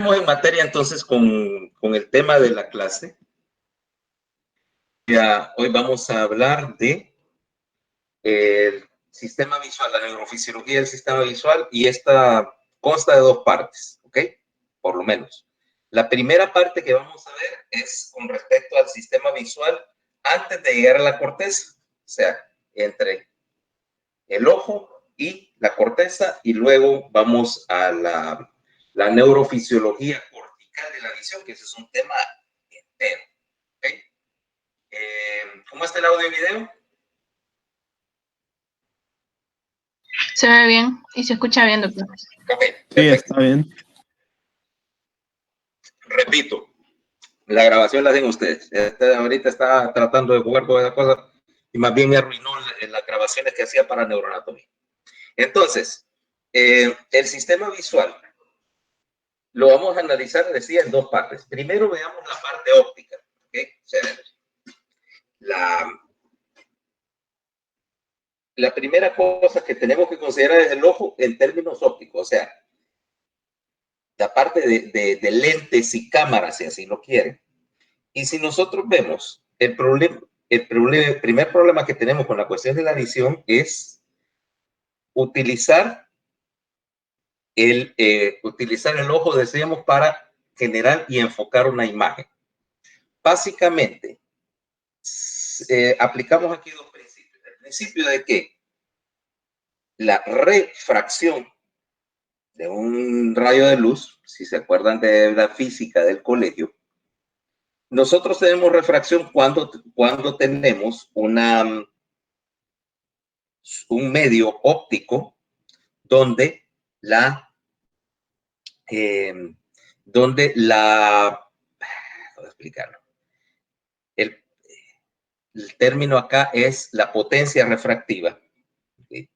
En materia entonces con el tema de la clase. Ya, hoy vamos a hablar de el sistema visual, la neurofisiología del sistema visual, y esta consta de dos partes, ¿ok? Por lo menos. La primera parte que vamos a ver es con respecto al sistema visual antes de llegar a la corteza, o sea, entre el ojo y la corteza, y luego vamos a la neurofisiología cortical de la visión, que ese es un tema entero. ¿Okay? ¿Cómo está el audio y video? Se ve bien y se escucha bien, doctor. Ok, sí, está bien. Repito, la grabación la hacen ustedes. Ahorita está tratando de jugar con esa cosa y más bien me arruinó las grabaciones que hacía para neuroanatomía. Entonces, el sistema visual lo vamos a analizar, decía, en dos partes. Primero veamos la parte óptica. ¿Okay? O sea, la primera cosa que tenemos que considerar es el ojo en términos ópticos, o sea, la parte de lentes y cámaras, si así lo quieren. Y si nosotros vemos el primer problema que tenemos con la cuestión de la visión es utilizar el ojo, decíamos, para generar y enfocar una imagen. Básicamente, aplicamos aquí dos principios. El principio de que la refracción de un rayo de luz, si se acuerdan de la física del colegio, nosotros tenemos refracción cuando tenemos un medio óptico donde ¿cómo explicarlo? El término acá es la potencia refractiva. ¿Okay?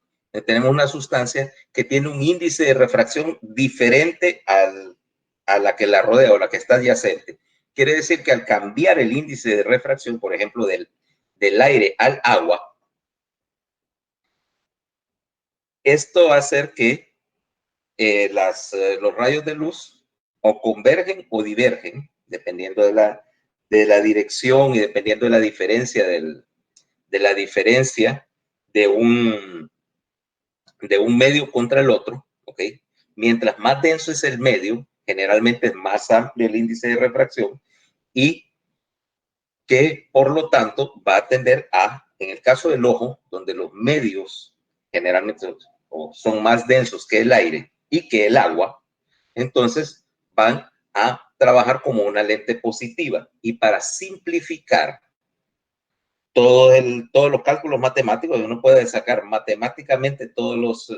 Tenemos una sustancia que tiene un índice de refracción diferente a la que la rodea o la que está adyacente. Quiere decir que al cambiar el índice de refracción, por ejemplo, del aire al agua, esto va a hacer que los rayos de luz o convergen o divergen, dependiendo de la dirección y dependiendo de la diferencia de un medio contra el otro, ¿ok? Mientras más denso es el medio, generalmente es más amplio el índice de refracción y que, por lo tanto, va a tender en el caso del ojo, donde los medios generalmente son más densos que el aire y que el agua, entonces van a trabajar como una lente positiva. Y para simplificar todos los cálculos matemáticos, uno puede sacar matemáticamente todos los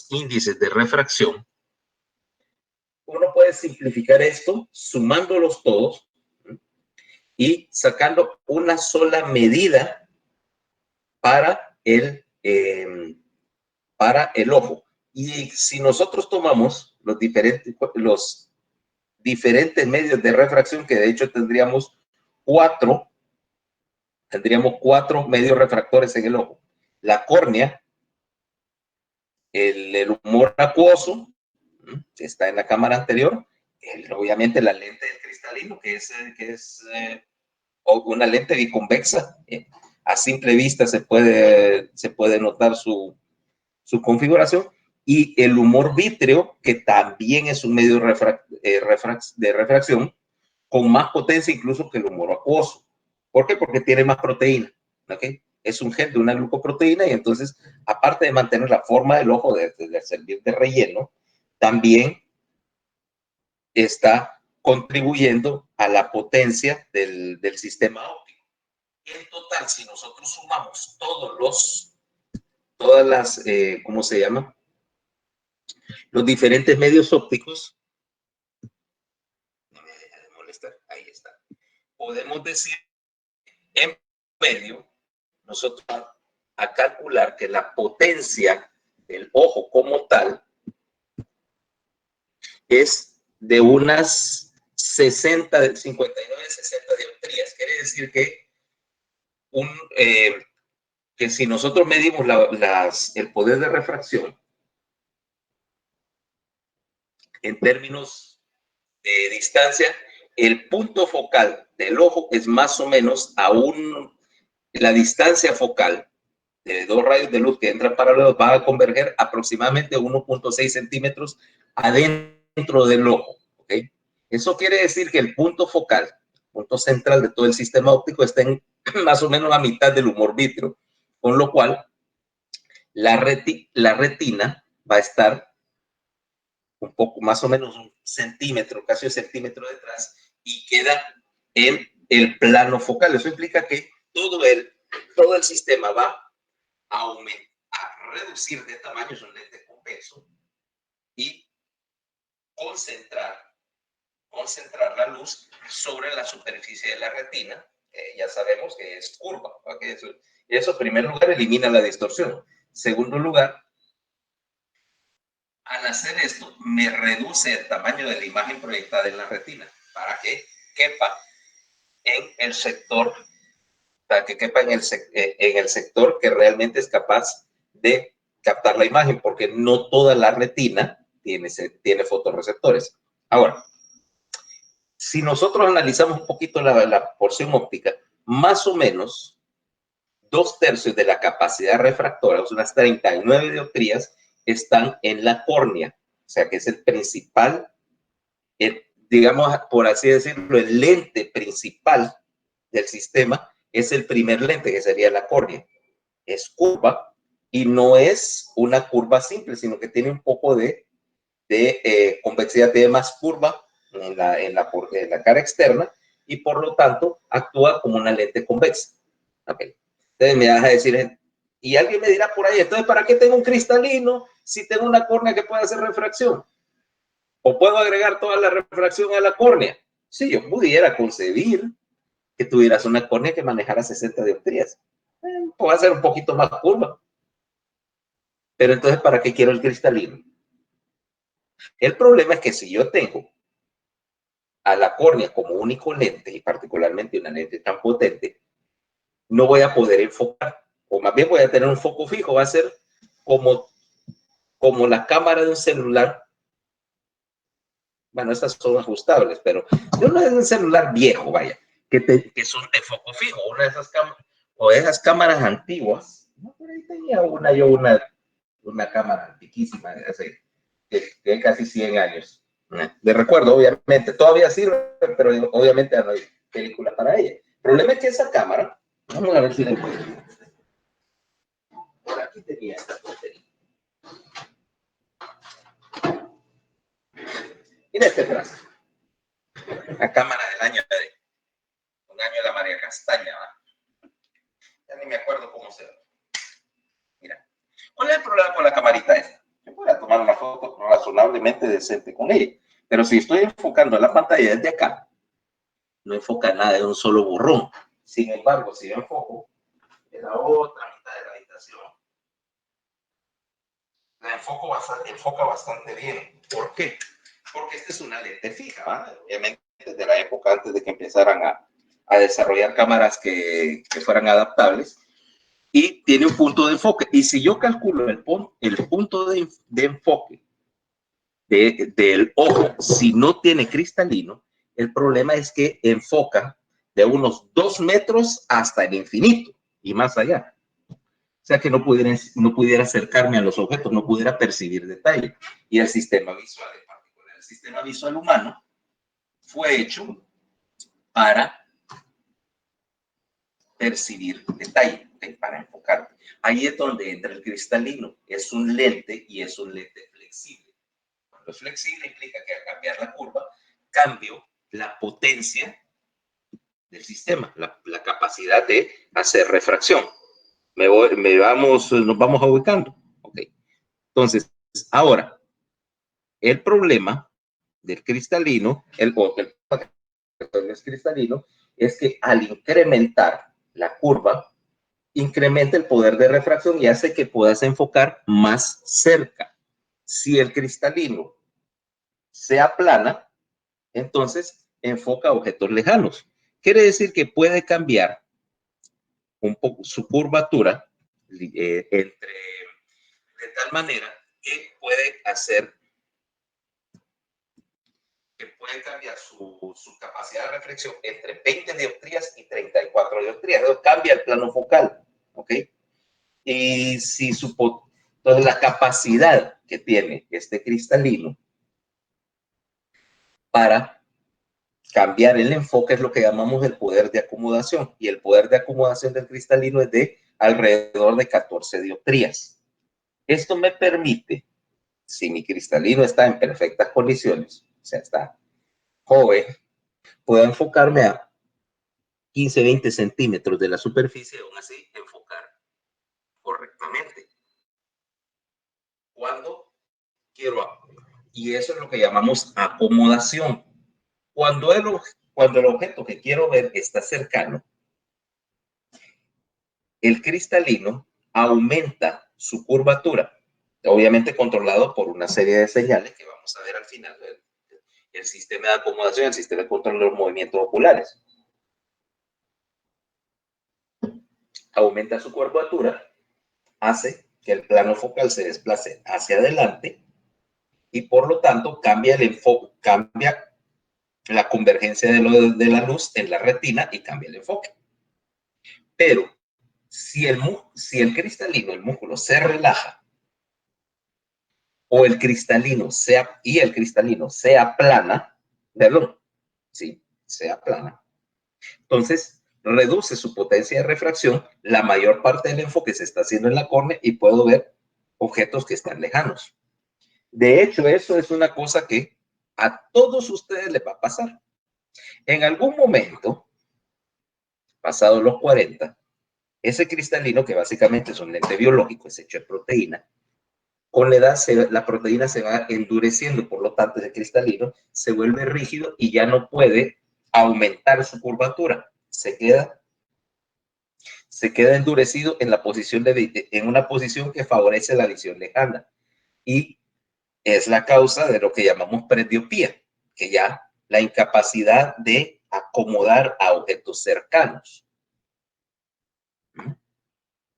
índices de refracción. Uno puede simplificar esto sumándolos todos y sacando una sola medida para el ojo. Y si nosotros tomamos los diferentes medios de refracción, que de hecho tendríamos cuatro medios refractores en el ojo. La córnea, el humor acuoso, que está en la cámara anterior, obviamente la lente del cristalino, que es una lente biconvexa. A simple vista se puede notar su configuración, y el humor vítreo, que también es un medio de refracción con más potencia incluso que el humor acuoso. ¿Por qué? Porque tiene más proteína. ¿Okay? Es un gel de una glucoproteína y entonces, aparte de mantener la forma del ojo, de servir de relleno, también está contribuyendo a la potencia del sistema óptico. Y en total, si nosotros sumamos ¿cómo se llama? Los diferentes medios ópticos, no me deja de molestar, ahí está. Podemos decir, en medio, nosotros a calcular que la potencia del ojo como tal es de unas 59, 60 dioptrías. Quiere decir que que si nosotros medimos el poder de refracción en términos de distancia, el punto focal del ojo es más o menos la distancia focal de dos rayos de luz que entran paralelos va a converger aproximadamente 1.6 centímetros adentro del ojo. ¿Okay? Eso quiere decir que el punto focal, punto central de todo el sistema óptico, está en más o menos la mitad del humor vítreo, con lo cual la retina va a estar un poco, más o menos un centímetro, casi un centímetro detrás, y queda en el plano focal. Eso implica que todo el sistema va a reducir de tamaño, es un lente convexo, y concentrar la luz sobre la superficie de la retina. Ya sabemos que es curva. ¿Okay? Eso, en primer lugar, elimina la distorsión. Segundo lugar, al hacer esto, me reduce el tamaño de la imagen proyectada en la retina para que quepa en el sector, en el sector que realmente es capaz de captar la imagen, porque no toda la retina tiene fotorreceptores. Ahora, si nosotros analizamos un poquito la porción óptica, más o menos 2/3 de la capacidad refractora, o sea, unas 39 dioptrías, están en la córnea, o sea que es el principal, digamos, por así decirlo, el lente principal del sistema es el primer lente, que sería la córnea. Es curva y no es una curva simple, sino que tiene un poco de convexidad, tiene más curva en la cara externa y por lo tanto actúa como una lente convexa. Okay. Entonces me vas a decir, y alguien me dirá por ahí, entonces, ¿para qué tengo un cristalino si tengo una córnea que puede hacer refracción? ¿O puedo agregar toda la refracción a la córnea? Si yo pudiera concebir que tuvieras una córnea que manejara 60 dioptrías, puede ser un poquito más curva. Pero entonces, ¿para qué quiero el cristalino? El problema es que si yo tengo a la córnea como único lente, y particularmente una lente tan potente, no voy a poder enfocar, o más bien voy a tener un foco fijo, va a ser como la cámara de un celular. Bueno, estas son ajustables, pero de un celular viejo, vaya, que son de foco fijo, una de esas cámaras, o esas cámaras antiguas. ¿No? Por ahí tenía una cámara antiquísima, de casi 100 años. De recuerdo, obviamente, todavía sirve, pero obviamente no hay película para ella. El problema es que esa cámara, vamos a ver si la encuentro. Por aquí tenía esta tontería. Mira este trazo. La cámara del año de la María Castaña, ¿va? Ya ni me acuerdo cómo se ve. Mira, ¿cuál es el problema con la camarita esta? Yo voy a tomar una foto razonablemente decente con ella, pero si estoy enfocando la pantalla desde acá, no enfoca nada de un solo borrón. Sin embargo, si yo enfoco en la otra mitad de la habitación, la enfoca bastante bien. ¿Por qué? Porque esta es una lente fija, ¿va? Obviamente desde la época antes de que empezaran a desarrollar cámaras que fueran adaptables, y tiene un punto de enfoque. Y si yo calculo el punto de enfoque del ojo, si no tiene cristalino, el problema es que enfoca de unos 2 metros hasta el infinito y más allá. O sea que no pudiera acercarme a los objetos, no pudiera percibir detalle. Y el sistema visual, en particular, el sistema visual humano, fue hecho para percibir detalle, para enfocar. Ahí es donde entra el cristalino. Es un lente y es un lente flexible. Cuando es flexible implica que al cambiar la curva, cambio la potencia del sistema, la capacidad de hacer refracción. Nos vamos ubicando. Okay. Entonces, ahora, el problema del cristalino, el cristalino, es que al incrementar la curva, incrementa el poder de refracción y hace que puedas enfocar más cerca. Si el cristalino se aplana, entonces enfoca objetos lejanos. Quiere decir que puede cambiar un poco su curvatura de tal manera que puede puede cambiar su capacidad de reflexión entre 20 dioptrías y 34 dioptrías. Eso cambia el plano focal, ¿ok? Y si entonces la capacidad que tiene este cristalino para cambiar el enfoque es lo que llamamos el poder de acomodación. Y el poder de acomodación del cristalino es de alrededor de 14 dioptrías. Esto me permite, si mi cristalino está en perfectas condiciones, o sea, está joven, puedo enfocarme a 15, 20 centímetros de la superficie y aún así enfocar correctamente. Cuando quiero, y eso es lo que llamamos acomodación. Cuando el objeto que quiero ver está cercano, el cristalino aumenta su curvatura, obviamente controlado por una serie de señales que vamos a ver al final del sistema de acomodación, el sistema de control de los movimientos oculares. Aumenta su curvatura, hace que el plano focal se desplace hacia adelante y por lo tanto cambia el enfoque, cambia la convergencia de la luz en la retina y cambia el enfoque. Pero si el cristalino, el músculo, se relaja o el cristalino se aplana, perdón, sí, se aplana, entonces reduce su potencia de refracción, la mayor parte del enfoque se está haciendo en la córnea y puedo ver objetos que están lejanos. De hecho, eso es una cosa que a todos ustedes les va a pasar. En algún momento, pasado los 40, ese cristalino, que básicamente es un lente biológico, es hecho de proteína, con la edad la proteína se va endureciendo, por lo tanto ese cristalino se vuelve rígido y ya no puede aumentar su curvatura. Se queda endurecido en una posición que favorece la visión lejana. Y es la causa de lo que llamamos presbiopía, que ya la incapacidad de acomodar a objetos cercanos.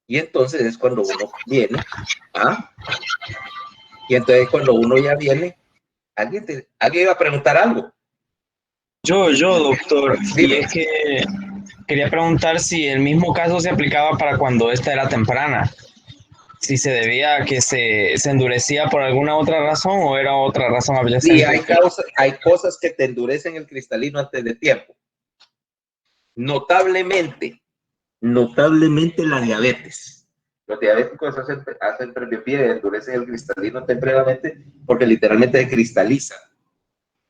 Y entonces es cuando uno viene, y entonces cuando uno ya viene, alguien iba a preguntar algo. Yo, doctor, Dime. y es que quería preguntar si el mismo caso se aplicaba para cuando esta era temprana, si se debía a que se endurecía por alguna otra razón o era otra razón Sí, adyacente. hay cosas que te endurecen el cristalino antes de tiempo. Notablemente la diabetes. Los diabéticos hacen presbiopía y endurecen el cristalino tempranamente porque literalmente se cristaliza.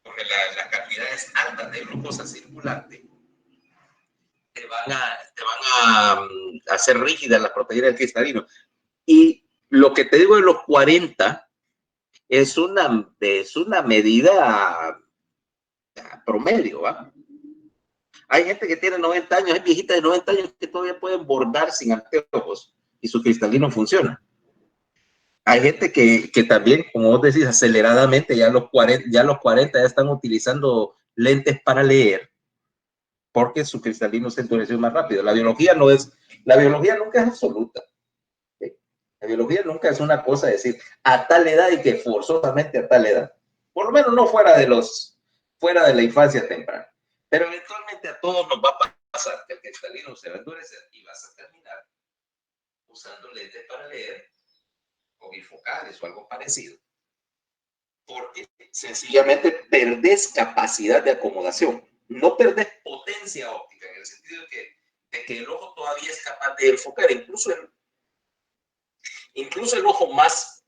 Porque las cantidades altas de glucosa circulante te van a hacer rígidas las proteínas del cristalino. Y lo que te digo de los 40 es una medida promedio, ¿va? Hay gente que tiene 90 años, hay viejitas de 90 años que todavía pueden bordar sin anteojos y su cristalino funciona. Hay gente que también, como vos decís, aceleradamente, ya a los 40 ya están utilizando lentes para leer porque su cristalino se endureció más rápido. La biología nunca es absoluta. La biología nunca es una cosa de decir a tal edad y que forzosamente a tal edad. Por lo menos no fuera de la infancia temprana. Pero eventualmente a todos nos va a pasar que el cristalino se va a endurecer y vas a terminar usando lentes para leer o bifocales o algo parecido. Porque sencillamente perdés capacidad de acomodación. No perdés potencia óptica en el sentido de que el ojo todavía es capaz de enfocar. Incluso el ojo más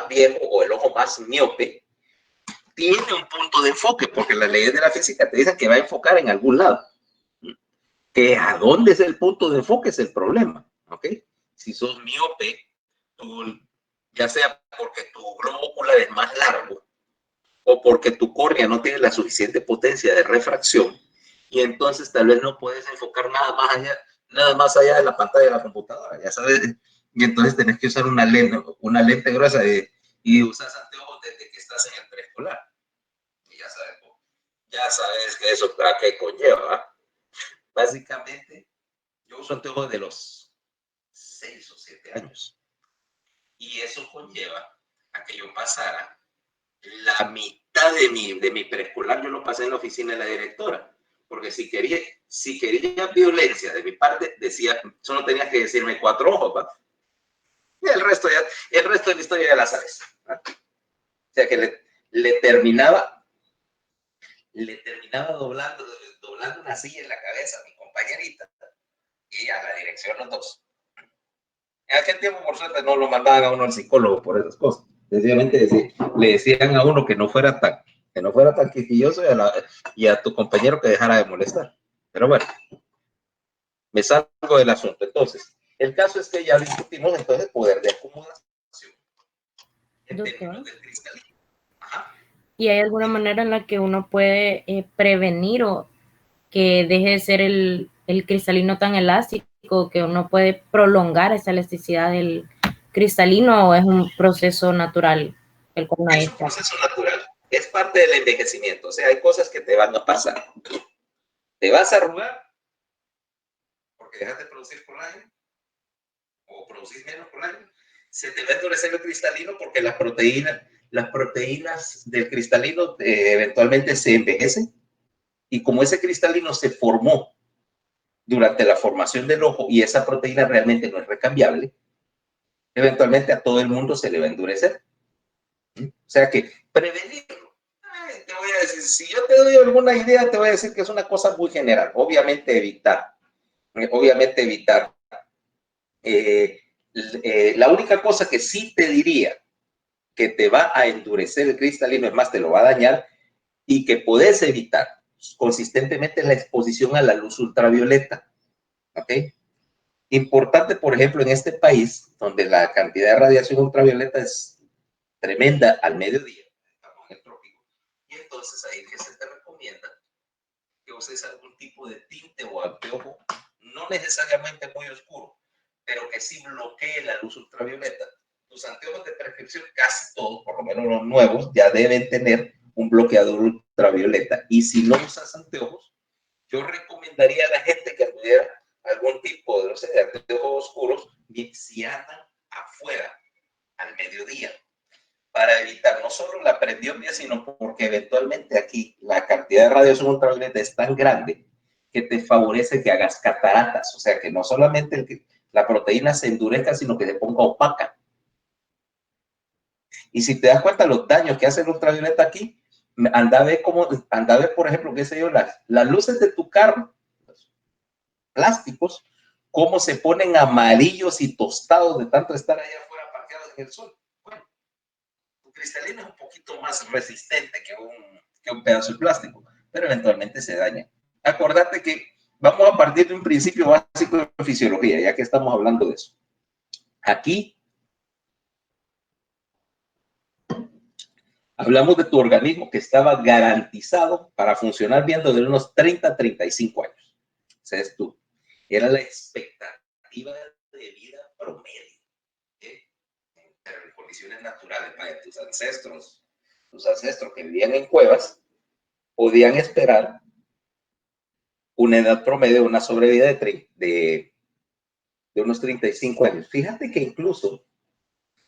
viejo o el ojo más miope tiene un punto de enfoque, porque las leyes de la física te dicen que va a enfocar en algún lado. Que a dónde es el punto de enfoque es el problema, ¿ok? Si sos miope, ya sea porque tu globo ocular es más largo o porque tu córnea no tiene la suficiente potencia de refracción y entonces tal vez no puedes enfocar nada más allá de la pantalla de la computadora, ya sabes, y entonces tenés que usar una lente gruesa y usas anteojos desde que estás en el preescolar. Y ya sabes que eso a qué conlleva, ¿eh? Básicamente, yo uso anteojos de los 6 o 7 años. Y eso conlleva a que yo pasara la mitad mitad de mi preescolar yo lo pasé en la oficina de la directora, porque si quería violencia de mi parte, decía, solo tenías que decirme 4 ojos, ¿va? Y el resto de la historia ya la sabes, ¿va? O sea que le terminaba doblando una silla en la cabeza a mi compañerita y a la dirección los dos. En aquel tiempo, por suerte, no lo mandaban a uno al psicólogo por esas cosas. Sencillamente le decían a uno que no fuera tan quisquilloso y a tu compañero que dejara de molestar. Pero bueno, me salgo del asunto. Entonces, el caso es que ya discutimos entonces poder de acomodación en términos del cristalino. Ajá. ¿Y hay alguna manera en la que uno puede prevenir o que deje de ser el cristalino tan elástico, que uno puede prolongar esa elasticidad del cristalino, o es un proceso natural? Es un proceso natural, es parte del envejecimiento. O sea, hay cosas que te van a pasar. Te vas a arrugar porque dejas de producir colágeno o producir menos colágeno. Se te va a endurecer el cristalino porque las proteínas del cristalino eventualmente se envejecen. Y como ese cristalino se formó durante la formación del ojo y esa proteína realmente no es recambiable, eventualmente a todo el mundo se le va a endurecer. O sea que prevenirlo. Te voy a decir, si yo te doy alguna idea, te voy a decir que es una cosa muy general. Obviamente evitar. La única cosa que sí te diría que te va a endurecer el cristalino, es más, te lo va a dañar, y que puedes evitar consistentemente la exposición a la luz ultravioleta. ¿Ok? Importante, por ejemplo, en este país, donde la cantidad de radiación ultravioleta es tremenda al mediodía, estamos en el trópico, y entonces ahí que se te recomienda que uses algún tipo de tinte o anteojo, no necesariamente muy oscuro, pero que sí bloquee la luz ultravioleta. Tus anteojos de prescripción, casi todos, por lo menos los nuevos, ya deben tener un bloqueador ultravioleta. Y si no usas anteojos, yo recomendaría a la gente que tuviera algún tipo de, no sé, de anteojos oscuros, si andan afuera al mediodía, para evitar no solo la presbiopia, sino porque eventualmente aquí la cantidad de radiación ultravioleta es tan grande que te favorece que hagas cataratas. O sea, que no solamente la proteína se endurezca, sino que se ponga opaca. Y si te das cuenta los daños que hace el ultravioleta aquí, anda a ver, por ejemplo, qué sé yo, las luces de tu carro, plásticos, cómo se ponen amarillos y tostados de tanto estar allá afuera parqueados en el sol. Bueno, tu cristalino es un poquito más resistente que un pedazo de plástico, pero eventualmente se daña. Acordate que vamos a partir de un principio básico de fisiología, ya que estamos hablando de eso. Aquí hablamos de tu organismo que estaba garantizado para funcionar bien desde unos 30 a 35 años. Ese es tú. Era la expectativa de vida promedio, en condiciones naturales. Tus ancestros que vivían en cuevas podían esperar una edad promedio, una sobrevida de unos 35 años. Fíjate que incluso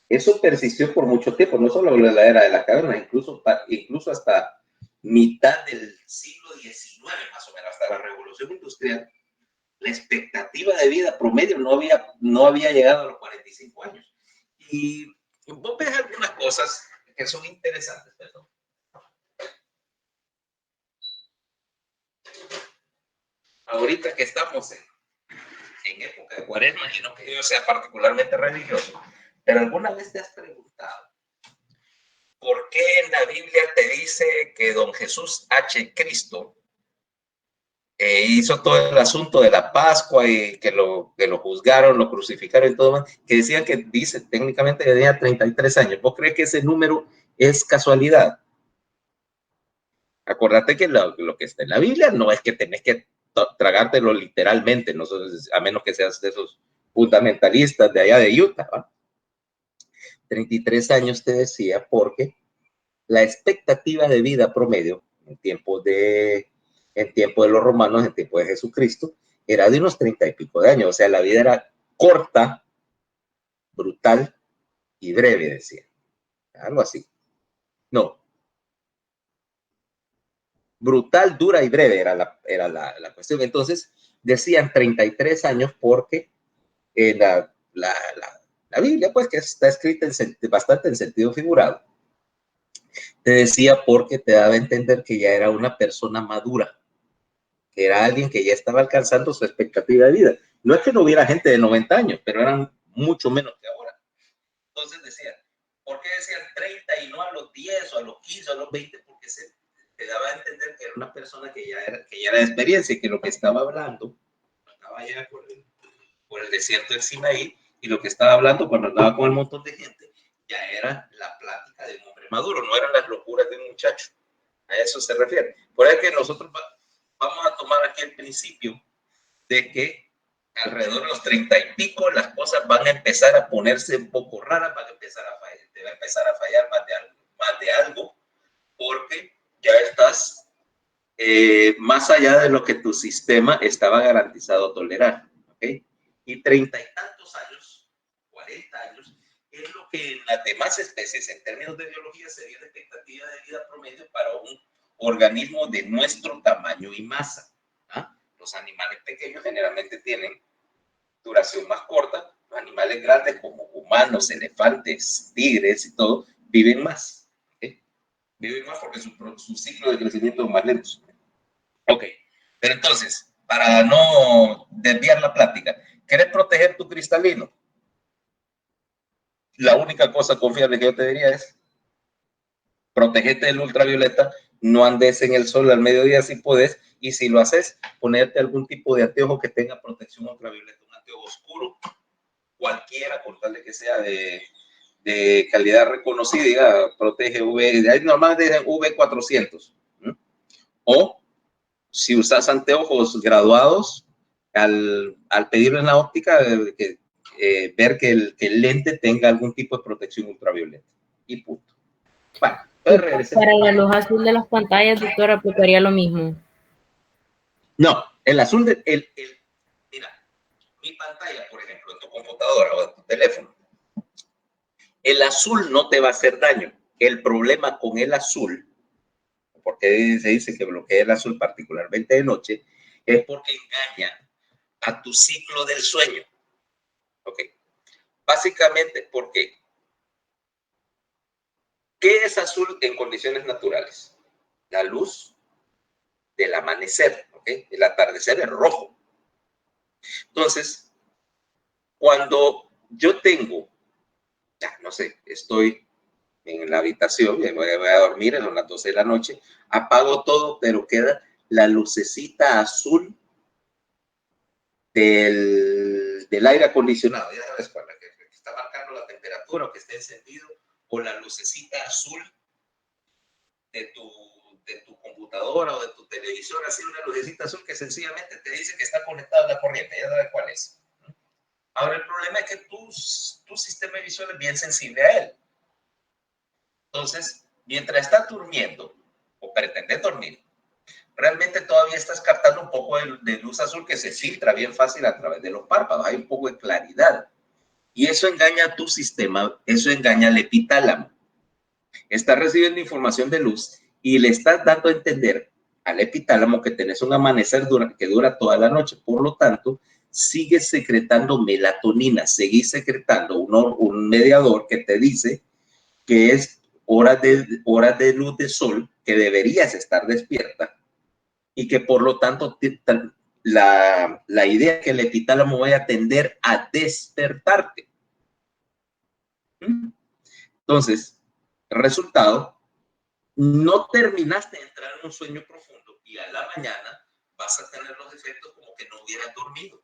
eso persistió por mucho tiempo, no solo en la era de las cavernas, incluso hasta mitad del siglo XIX, más o menos, hasta la Revolución Industrial. La expectativa de vida promedio no había llegado a los 45 años. Y vos ves algunas cosas que son interesantes, perdón. Ahorita que estamos en época de Cuaresma, y no que yo sea particularmente religioso, pero alguna vez te has preguntado ¿por qué en la Biblia te dice que don Jesús H. Cristo hizo todo el asunto de la Pascua y que lo juzgaron, lo crucificaron y todo más, que decían que dice técnicamente que tenía 33 años? ¿Vos crees que ese número es casualidad? Acordate que lo que está en la Biblia no es que tenés que tragártelo literalmente, no, a menos que seas de esos fundamentalistas de allá de Utah, ¿va? 33 años te decía porque la expectativa de vida promedio en tiempo de los romanos, en tiempo de Jesucristo, era de unos 30 y pico de años. O sea, la vida era corta, brutal y breve, decía. Algo así. No. brutal, dura y breve era la cuestión. Entonces decían 33 años porque la Biblia, pues que está escrita bastante en sentido figurado, te decía porque te daba a entender que ya era una persona madura, que era alguien que ya estaba alcanzando su expectativa de vida. No es que no hubiera gente de 90 años, pero eran mucho menos que ahora. Entonces decían, ¿por qué decían 30 y no a los 10 o a los 15 o a los 20? Porque te daba a entender que era una persona que ya era de experiencia y que lo que estaba hablando estaba ya por el desierto del Sinaí, y lo que estaba hablando cuando andaba con el montón de gente ya era la plática de un hombre maduro, no eran las locuras de un muchacho. A eso se refiere. Por eso que nosotros vamos a tomar aquí el principio de que alrededor de los 30 y pico las cosas van a empezar a ponerse un poco raras, van a empezar a fallar, te va a empezar a fallar más de algo, porque ya estás más allá de lo que tu sistema estaba garantizado a tolerar, ¿ok? Y 30 y tantos años, 40 años, es lo que en las demás especies, en términos de biología, sería la expectativa de vida promedio para un organismo de nuestro tamaño y masa. ¿Ah? Los animales pequeños generalmente tienen duración más corta. Los animales grandes como humanos, elefantes, tigres y todo, viven más. ¿Okay? Viven más porque su ciclo de crecimiento es más lento. Ok, pero entonces, para no desviar la plática, ¿quieres proteger tu cristalino? La única cosa confiable que yo te diría es protegerte del ultravioleta, no andes en el sol al mediodía si puedes, y si lo haces, ponerte algún tipo de anteojo que tenga protección ultravioleta, un anteojo oscuro, cualquiera, con tal de que sea de calidad reconocida, diga, protege UV, normalmente dicen UV400, ¿no? O si usas anteojos graduados, al pedirlo en la óptica, ver que el lente tenga algún tipo de protección ultravioleta. Y punto. Bueno, para la luz azul de las pantallas, doctor, aplicaría lo mismo. No, el azul mira, mi pantalla, por ejemplo, en tu computadora o en tu teléfono, el azul no te va a hacer daño. El problema con el azul, porque se dice que bloquea el azul particularmente de noche, es porque engaña a tu ciclo del sueño. Ok. Básicamente porque ¿qué es azul en condiciones naturales? La luz del amanecer, ¿ok? El atardecer es rojo. Entonces, cuando yo tengo, ya no sé, estoy en la habitación, me voy a dormir a las 12 de la noche, apago todo, pero queda la lucecita azul del aire acondicionado, ya sabes, para que está marcando la temperatura o que esté encendido, o la lucecita azul de tu computadora o de tu televisor, así una lucecita azul que sencillamente te dice que está conectado a la corriente, ya sabes cuál es. Ahora, el problema es que tu sistema visual es bien sensible a él. Entonces, mientras estás durmiendo o pretendes dormir, realmente todavía estás captando un poco de luz azul que se filtra bien fácil a través de los párpados. Hay un poco de claridad. Y eso engaña a tu sistema, eso engaña al epitálamo. Estás recibiendo información de luz y le estás dando a entender al epitálamo que tenés un amanecer que dura toda la noche. Por lo tanto, sigues secretando melatonina, seguís secretando un mediador que te dice que es horas de luz de sol, que deberías estar despierta y que por lo tanto la idea es que el epitálamo vaya a tender a despertarte. Entonces, resultado, no terminaste de entrar en un sueño profundo y a la mañana vas a tener los efectos como que no hubieras dormido.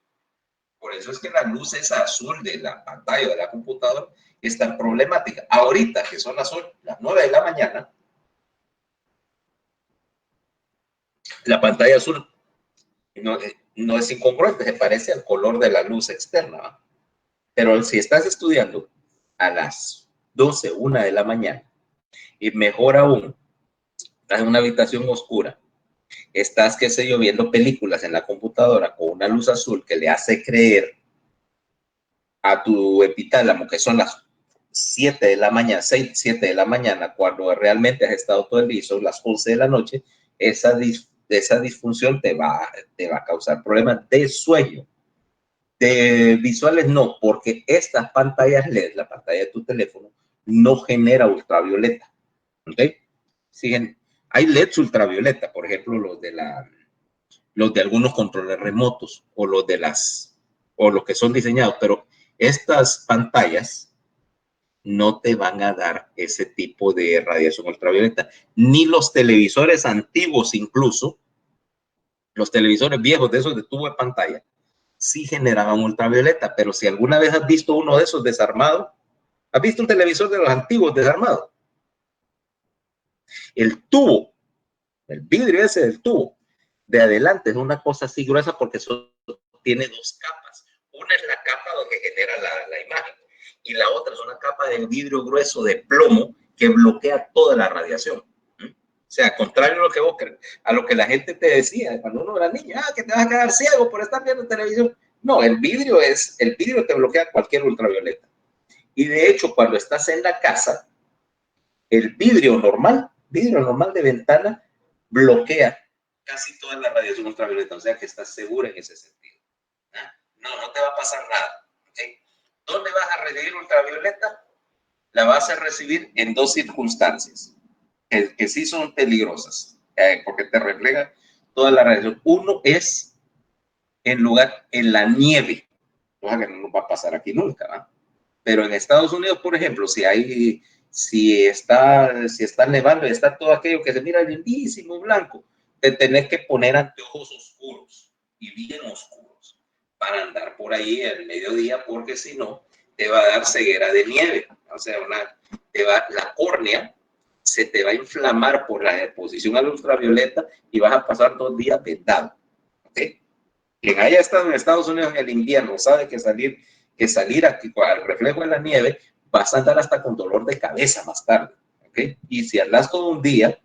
Por eso es que la luz esa azul de la pantalla de la computadora es tan problemática. Ahorita, que son las 9 de la mañana, la pantalla azul no es incongruente, se parece al color de la luz externa, ¿va? Pero si estás estudiando a las 12, 1 de la mañana, y mejor aún, estás en una habitación oscura, estás, qué sé yo, viendo películas en la computadora con una luz azul que le hace creer a tu epitálamo que son las 7 de la mañana, 6, 7 de la mañana, cuando realmente has estado todo el día, son las 11 de la noche, esa disfunción te va a causar problemas de sueño. De visuales no, porque estas pantallas LED, la pantalla de tu teléfono, no genera ultravioleta. ¿Ok? Siguen, hay LEDs ultravioleta, por ejemplo, los de algunos controles remotos o los que son diseñados, pero estas pantallas no te van a dar ese tipo de radiación ultravioleta. Ni los televisores antiguos, incluso, los televisores viejos de esos de tubo de pantalla, sí generaban ultravioleta, pero si alguna vez has visto uno de esos desarmado, ¿has visto un televisor de los antiguos desarmado? El tubo, el vidrio ese del tubo, de adelante es una cosa así gruesa porque tiene dos capas. Una es la capa donde genera la imagen y la otra es una capa de vidrio grueso de plomo que bloquea toda la radiación. O sea, contrario a lo que a lo que la gente te decía cuando uno era niño, que te vas a quedar ciego por estar viendo televisión. No, el vidrio te bloquea cualquier ultravioleta. Y de hecho, cuando estás en la casa, el vidrio normal de ventana, bloquea casi toda la radiación ultravioleta. O sea que estás segura en ese sentido. No te va a pasar nada. ¿Okay? ¿Dónde vas a recibir ultravioleta? La vas a recibir en dos circunstancias que sí son peligrosas, porque te refleja toda la radiación. Uno es en la nieve, cosa que no nos va a pasar aquí nunca, ¿no? Pero en Estados Unidos, por ejemplo, si está nevando y está todo aquello que se mira lindísimo, blanco, te tenés que poner anteojos oscuros y bien oscuros para andar por ahí al mediodía, porque si no, te va a dar ceguera de nieve. O sea, la córnea se te va a inflamar por la exposición a la ultravioleta y vas a pasar 2 días vendado. ¿Ok? Quien haya estado en Estados Unidos en el invierno sabe que salir aquí al reflejo de la nieve vas a andar hasta con dolor de cabeza más tarde. ¿Ok? Y si andas todo un día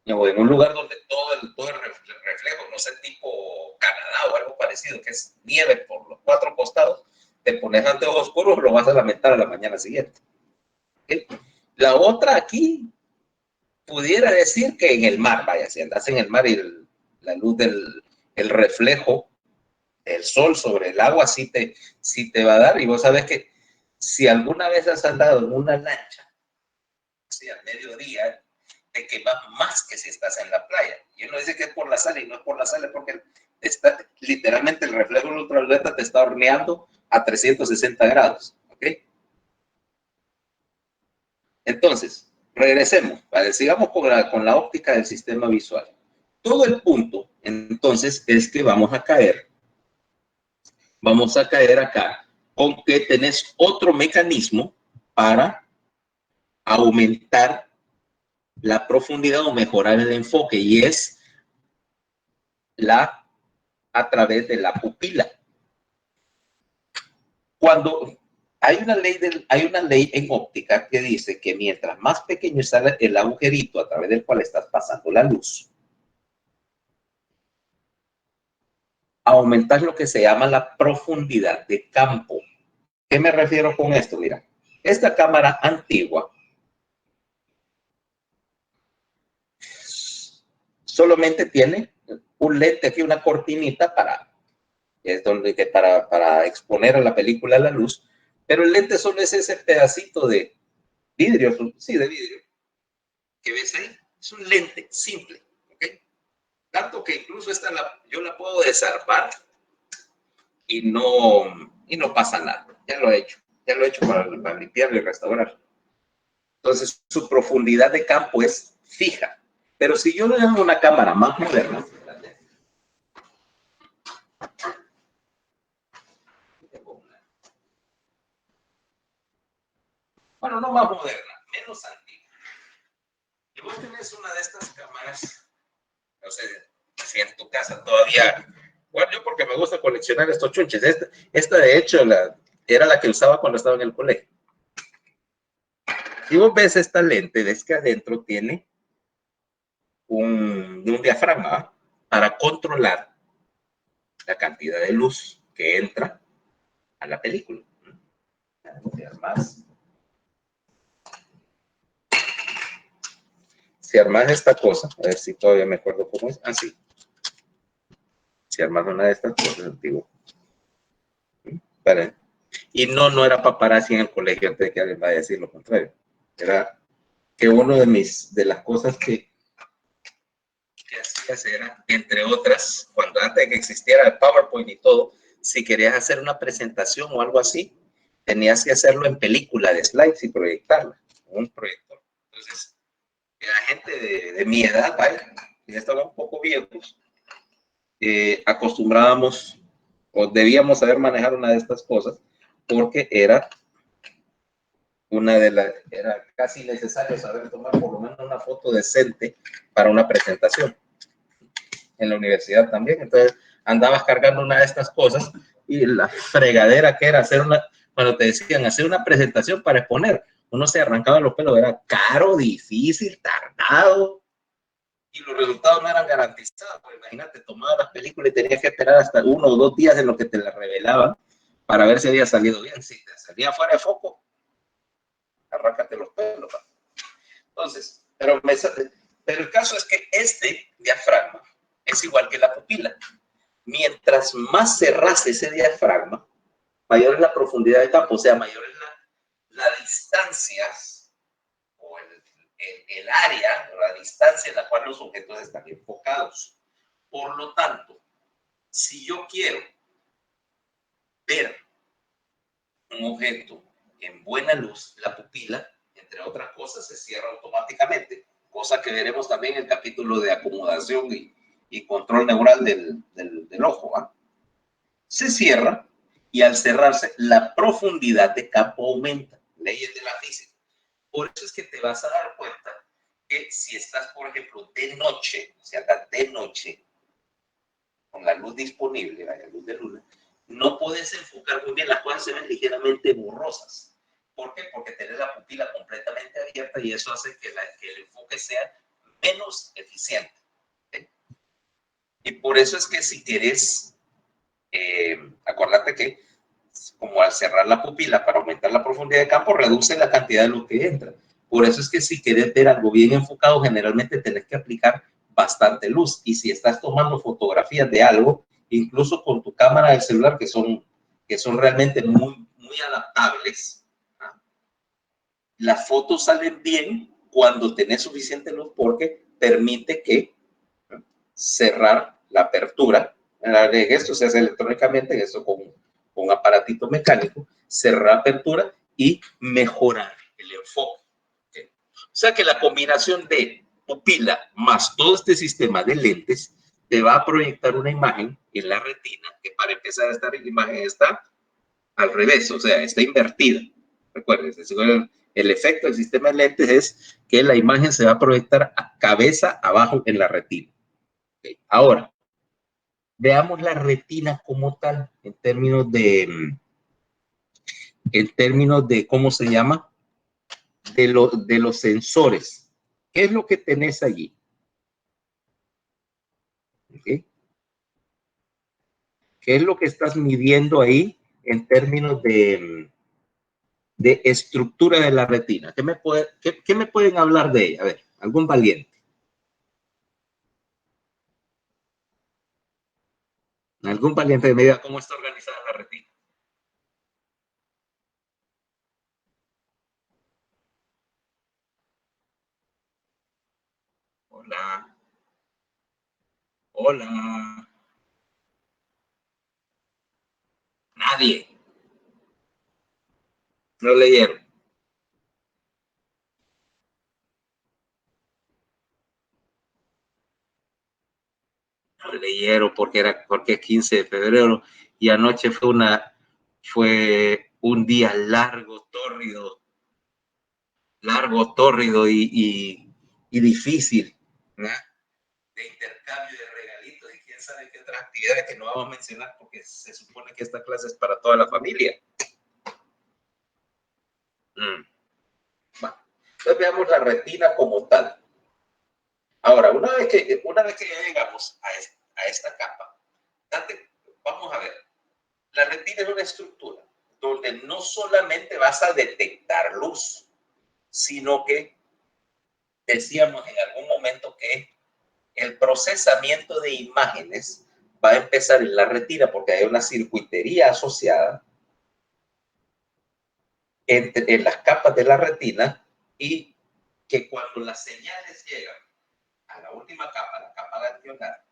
o en un lugar donde todo el reflejo, no sé, tipo Canadá o algo parecido, que es nieve por los 4 costados, te pones anteojos oscuros, lo vas a lamentar a la mañana siguiente. ¿Okay? La otra aquí pudiera decir que en el mar, vaya, si andas en el mar y la luz el reflejo del sol sobre el agua sí te va a dar. Y vos sabés que si alguna vez has andado en una lancha, así al mediodía, te quemas más que si estás en la playa. Y uno dice que es por la sal y no es por la sal, es porque literalmente el reflejo ultravioleta te está horneando a 360 grados. ¿Ok? Entonces, regresemos, sigamos con la óptica del sistema visual. Todo el punto, entonces, es que vamos a caer acá con que tenés otro mecanismo para aumentar la profundidad o mejorar el enfoque, y es a través de la pupila. Cuando hay una ley en óptica que dice que mientras más pequeño está el agujerito a través del cual estás pasando la luz, aumentas lo que se llama la profundidad de campo. ¿Qué me refiero con esto? Mira, esta cámara antigua solamente tiene un lente aquí, una cortinita para exponer a la película a la luz, pero el lente solo es ese pedacito de vidrio, de vidrio, que ves ahí. Es un lente simple, ¿ok? Tanto que incluso yo la puedo desarmar y no pasa nada. Ya lo he hecho para limpiar y restaurar. Entonces, su profundidad de campo es fija. Pero si yo le hago una cámara más moderna, bueno, no más moderna, menos antigua. Y vos tenés una de estas cámaras, no sé si en tu casa todavía, bueno, yo porque me gusta coleccionar estos chunches. Esta de hecho, era la que usaba cuando estaba en el colegio. Y vos ves esta lente, ves que adentro tiene un diafragma para controlar la cantidad de luz que entra a la película. Más. si armas esta cosa, a ver si todavía me acuerdo cómo es, así. Si armas una de estas cosas, digo, para, y no era paparazzi en el colegio antes de que alguien vaya a decir lo contrario. Era que uno de las cosas que hacías era, entre otras, cuando antes de que existiera el PowerPoint y todo, si querías hacer una presentación o algo así, tenías que hacerlo en película de slides y proyectarla, con un proyector. Entonces, la gente de mi edad, vaya, ya estaban un poco viejos, acostumbrábamos o debíamos saber manejar una de estas cosas porque era era casi necesario saber tomar por lo menos una foto decente para una presentación. En la universidad también, entonces andabas cargando una de estas cosas y la fregadera que era hacer cuando te decían hacer una presentación para exponer, uno se arrancaba los pelos, era caro, difícil, tardado, y los resultados no eran garantizados. Pues imagínate, tomabas las películas y tenías que esperar hasta 1 o 2 días en lo que te las revelaban para ver si había salido bien. Si te salía fuera de foco, arráncate los pelos. Entonces, pero el caso es que este diafragma es igual que la pupila. Mientras más cerras ese diafragma, mayor es la profundidad de campo, o sea, mayor es la distancia o el área, o la distancia en la cual los objetos están enfocados. Por lo tanto, si yo quiero ver un objeto en buena luz, la pupila, entre otras cosas, se cierra automáticamente, cosa que veremos también en el capítulo de acomodación y control neural del ojo. ¿Ah? Se cierra y al cerrarse, la profundidad de campo aumenta. Leyes de la física. Por eso es que te vas a dar cuenta que si estás, por ejemplo, de noche, o sea, de noche, con la luz disponible, la luz de luna, no puedes enfocar muy bien, las cosas se ven ligeramente borrosas. ¿Por qué? Porque tenés la pupila completamente abierta y eso hace que el enfoque sea menos eficiente. ¿Sí? Y por eso es que si quieres, acuérdate que como al cerrar la pupila para aumentar la profundidad de campo, reduce la cantidad de luz que entra. Por eso es que si quieres ver algo bien enfocado, generalmente tenés que aplicar bastante luz. Y si estás tomando fotografías de algo, incluso con tu cámara del celular, que son realmente muy, muy adaptables, ¿no? Las fotos salen bien cuando tenés suficiente luz porque permite que, ¿no?, cerrar la apertura. Esto se hace electrónicamente, esto con un aparatito mecánico, cerrar la apertura y mejorar el enfoque. ¿Okay? O sea que la combinación de pupila más todo este sistema de lentes te va a proyectar una imagen en la retina que para empezar a estar en la imagen está al revés, o sea, está invertida. Recuerden, el efecto del sistema de lentes es que la imagen se va a proyectar a cabeza abajo en la retina. ¿Okay? Ahora, veamos la retina como tal en términos de ¿cómo se llama? De los sensores. ¿Qué es lo que tenés allí? ¿Okay? ¿Qué es lo que estás midiendo ahí en términos de estructura de la retina? ¿Qué me pueden hablar de ella? A ver, algún valiente. Algún valiente de medida, ¿cómo está organizada la retina? Hola. Hola. Nadie. No leyeron. No leyeron porque es 15 de febrero y anoche fue un día largo, tórrido y difícil, ¿no?, de intercambio de regalitos y quién sabe qué otras actividades que no vamos a mencionar porque se supone que esta clase es para toda la familia. Bueno, entonces veamos la retina como tal. Ahora, una vez que ya llegamos a esta capa, vamos a ver, la retina es una estructura donde no solamente vas a detectar luz, sino que decíamos en algún momento que el procesamiento de imágenes va a empezar en la retina porque hay una circuitería asociada en las capas de la retina, y que cuando las señales llegan a la última capa, la capa ganglionar,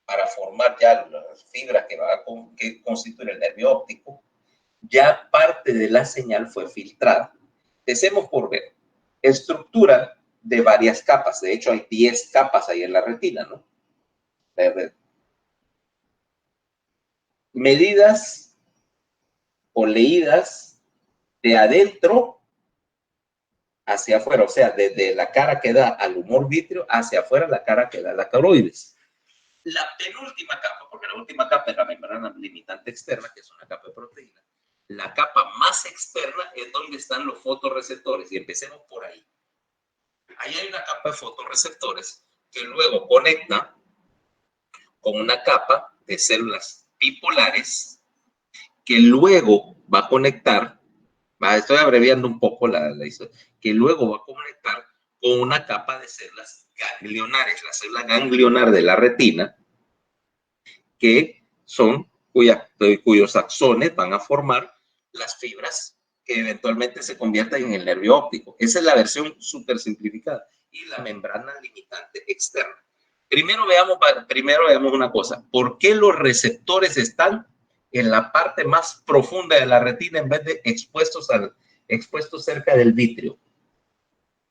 para formar ya las fibras que constituyen el nervio óptico, ya parte de la señal fue filtrada. Empecemos por ver. Estructura de varias capas. De hecho, hay 10 capas ahí en la retina, ¿no? Medidas o leídas de adentro hacia afuera, o sea, desde la cara que da al humor vítreo hacia afuera, la cara que da a la coroides. La penúltima capa, porque la última capa es la membrana limitante externa, que es una capa de proteína. La capa más externa es donde están los fotorreceptores, y empecemos por ahí. Ahí hay una capa de fotorreceptores que luego conecta con una capa de células bipolares que luego va a conectar, estoy abreviando un poco la historia, que luego va a conectar con una capa de células ganglionares, la célula ganglionar de la retina, que son cuyos axones van a formar las fibras que eventualmente se convierten en el nervio óptico. Esa es la versión súper simplificada. Y la membrana limitante externa. Primero veamos una cosa. ¿Por qué los receptores están en la parte más profunda de la retina en vez de expuestos cerca del vítreo?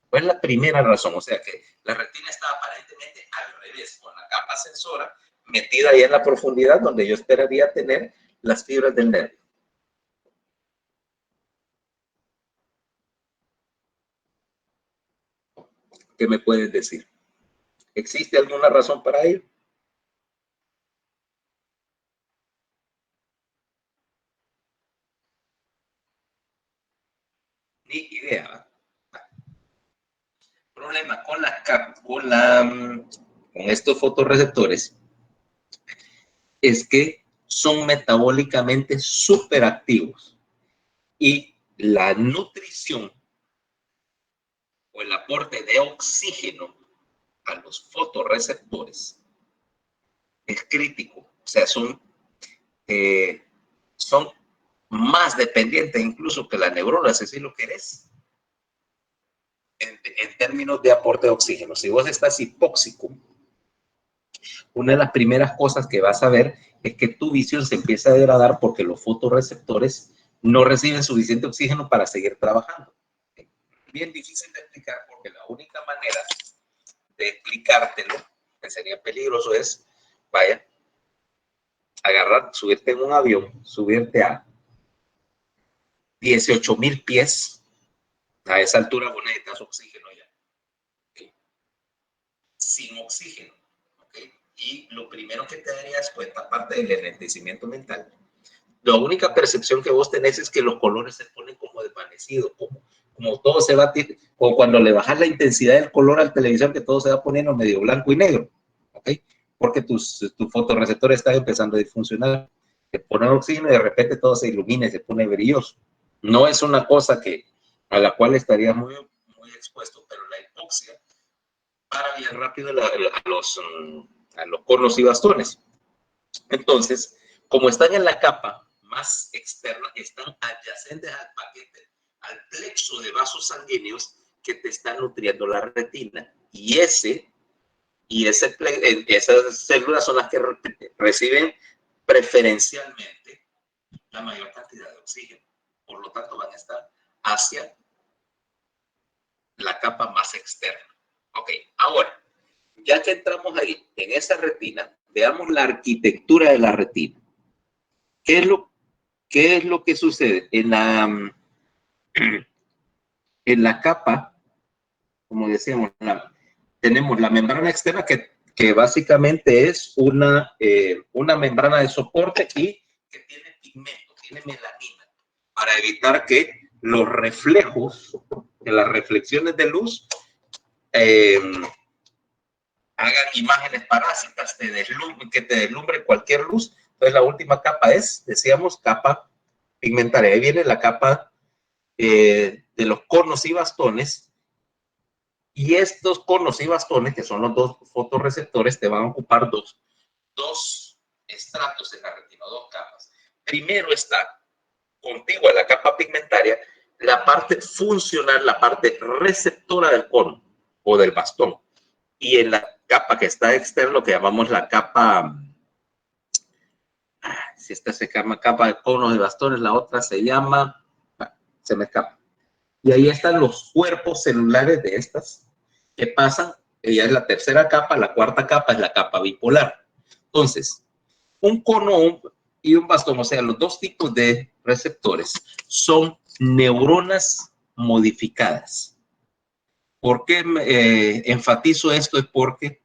Pues la primera razón, o sea que la retina está aparentemente al revés, con la capa sensora metida ahí en la profundidad donde yo esperaría tener las fibras del nervio. ¿Qué me puedes decir? ¿Existe alguna razón para ello? Ni idea. Problema con estos fotorreceptores es que son metabólicamente superactivos, y la nutrición o el aporte de oxígeno a los fotorreceptores es crítico. O sea, son más dependientes incluso que la neurona, si así lo querés, en términos de aporte de oxígeno. Si vos estás hipóxico, una de las primeras cosas que vas a ver es que tu visión se empieza a degradar porque los fotorreceptores no reciben suficiente oxígeno para seguir trabajando. Bien difícil de explicar, porque la única manera de explicártelo, que sería peligroso, es, subirte en un avión, subirte a 18,000 pies. A esa altura vos necesitas oxígeno ya. ¿Okay? Sin oxígeno. ¿Okay? Y lo primero que te darías cuenta, aparte del enlentecimiento mental, la única percepción que vos tenés es que los colores se ponen como desvanecidos, como todo se va, o cuando le bajas la intensidad del color al televisor, que todo se va poniendo medio blanco y negro. ¿Okay? Porque tus fotorreceptores están empezando a disfuncionar. Te ponen oxígeno y de repente todo se ilumina y se pone brilloso. No es una cosa a la cual estarías muy expuesto, pero la hipoxia para bien rápido a los conos y bastones. Entonces, como están en la capa más externa, están adyacentes al paquete, al plexo de vasos sanguíneos que te están nutriendo la retina. Y esas células son las que reciben preferencialmente la mayor cantidad de oxígeno. Por lo tanto, van a estar hacia la capa más externa. Ok, ahora, ya que entramos ahí, en esa retina, veamos la arquitectura de la retina. ¿Qué es lo que sucede? En la capa, como decíamos, tenemos la membrana externa que básicamente es una membrana de soporte y que tiene pigmento, tiene melanina, para evitar que los reflejos, que las reflexiones de luz hagan imágenes parásitas, que te deslumbre cualquier luz. Entonces la última capa es, decíamos, capa pigmentaria. Ahí viene la capa de los conos y bastones, Y estos conos y bastones, que son los dos fotorreceptores, te van a ocupar dos estratos en la retina, dos capas. Primero está contigua a la capa pigmentaria la parte funcional, la parte receptora del cono o del bastón. Y en la capa que está externa, lo que llamamos la capa, si esta se llama capa de conos y bastones, la otra se llama, se me escapa. Y ahí están los cuerpos celulares de estas que pasan, ella es la tercera capa, la cuarta capa es la capa bipolar. Entonces, un cono y un bastón, o sea, los dos tipos de receptores son neuronas modificadas. ¿Por qué enfatizo esto? Es porque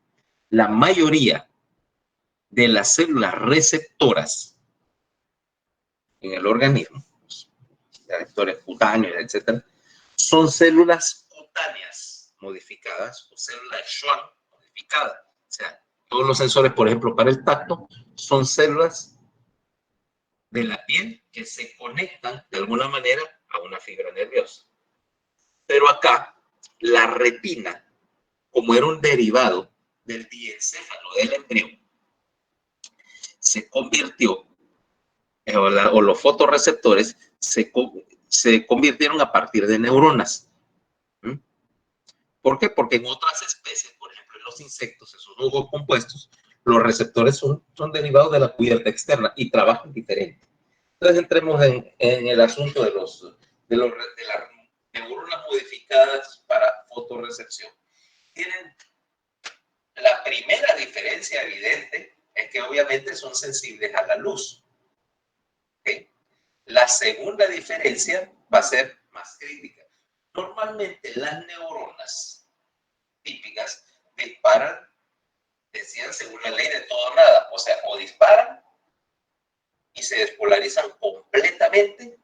la mayoría de las células receptoras en el organismo, receptores cutáneos, etcétera, son células cutáneas modificadas o células de Schwann modificadas. O sea, todos los sensores, por ejemplo, para el tacto, son células de la piel que se conectan de alguna manera a una fibra nerviosa. Pero acá, la retina, como era un derivado del diencéfalo del embrión, se convirtió, o los fotorreceptores se convirtieron a partir de neuronas. ¿Por qué? Porque en otras especies, por ejemplo en los insectos, esos hongos compuestos, los receptores son derivados de la cubierta externa y trabajan diferente. Entonces entremos en el asunto de las neuronas modificadas para fotorrecepción. Tienen la primera diferencia evidente es que obviamente son sensibles a la luz. ¿Okay? La segunda diferencia va a ser más crítica. Normalmente las neuronas típicas disparan, decían según la ley de todo o nada, o sea, o disparan y se despolarizan completamente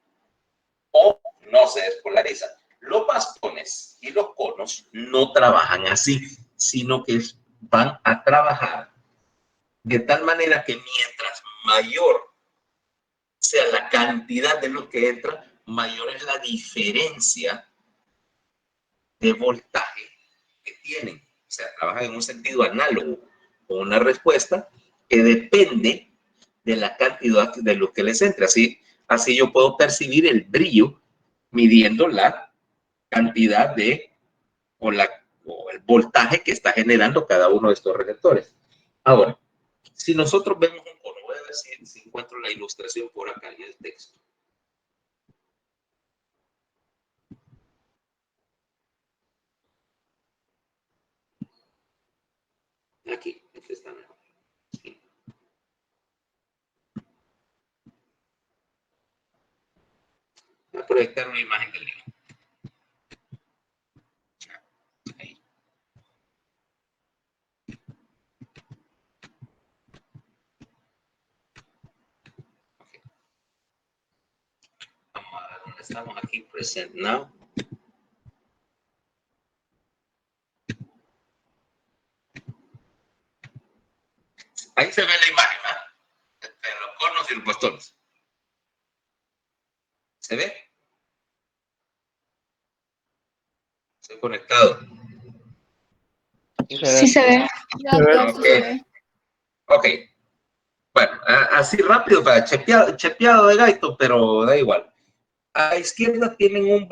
o no se despolarizan. Los bastones y los conos no trabajan así, sino que van a trabajar de tal manera que mientras mayor sea la cantidad de luz que entra, mayor es la diferencia de voltaje que tienen. O sea, trabajan en un sentido análogo con una respuesta que depende de la cantidad de luz que les entre. Así yo puedo percibir el brillo midiendo la cantidad o el voltaje que está generando cada uno de estos receptores. Ahora, si nosotros vemos un cono, voy a ver si encuentro la ilustración por acá y el texto. Aquí, este está mejor. Sí. Voy a proyectar una imagen del libro. Ahí. Okay. Vamos a ver dónde estamos aquí, present now. Ahí se ve la imagen, ¿eh? De los conos y los bastones. ¿Se ve? Estoy conectado. Sí se ve. Okay. Ok. Bueno, así rápido para chepeado de gaito, pero da igual. A la izquierda tienen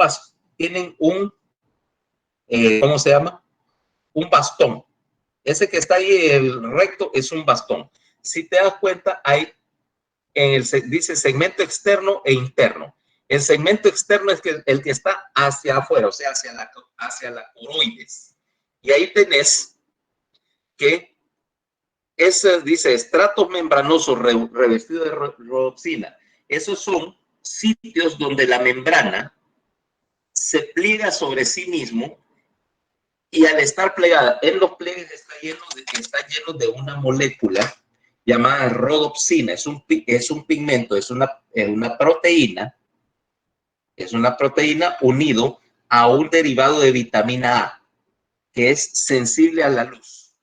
¿cómo se llama? Un bastón. Ese que está ahí, el recto, es un bastón. Si te das cuenta, dice segmento externo e interno. El segmento externo es el que está hacia afuera, o sea, hacia la coroides. Y ahí tenés que dice estratos membranosos revestidos de rodopsina. Esos son sitios donde la membrana se pliega sobre sí mismo y al estar plegada en los pliegues está lleno de una molécula llamada rodopsina. Es un pigmento, es una proteína. Es una proteína unido a un derivado de vitamina A que es sensible a la luz.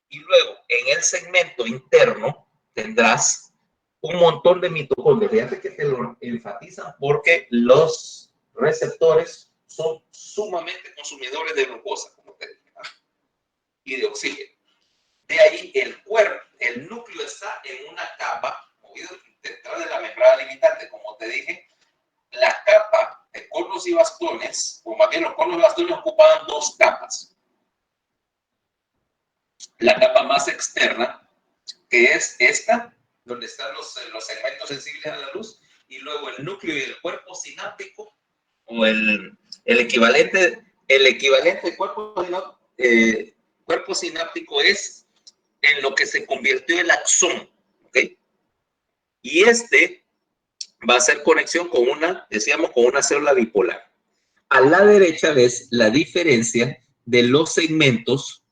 Y luego, en el segmento interno, tendrás un montón de mitocondrias. Fíjate que te lo enfatizan porque los receptores son sumamente consumidores de glucosa, como te dije. y de oxígeno. De ahí el cuerpo, el núcleo está en una capa, movido detrás de la membrana limitante, como te dije. La capa de conos y bastones, o más bien los conos y bastones ocupaban dos capas. La capa más externa, que es esta, donde están los segmentos sensibles a la luz, y luego el núcleo y el cuerpo sináptico, o el equivalente cuerpo sináptico es en lo que se convirtió el axón, ¿ok? Y este va a hacer conexión con con una célula bipolar. A la derecha ves la diferencia de los segmentos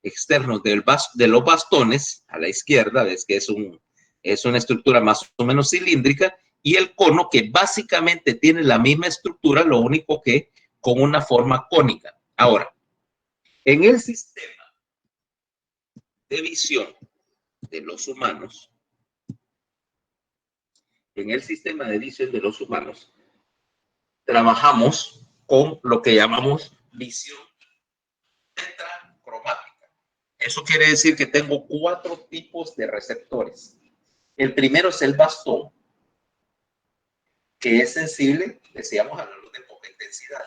externos de los bastones. A la izquierda ves que es una estructura más o menos cilíndrica, y el cono, que básicamente tiene la misma estructura, lo único que con una forma cónica. Ahora, en el sistema de visión de los humanos, trabajamos con lo que llamamos visión tetracromática. Eso quiere decir que tengo 4 tipos de receptores. El primero es el bastón, que es sensible, decíamos, a la luz de poca intensidad,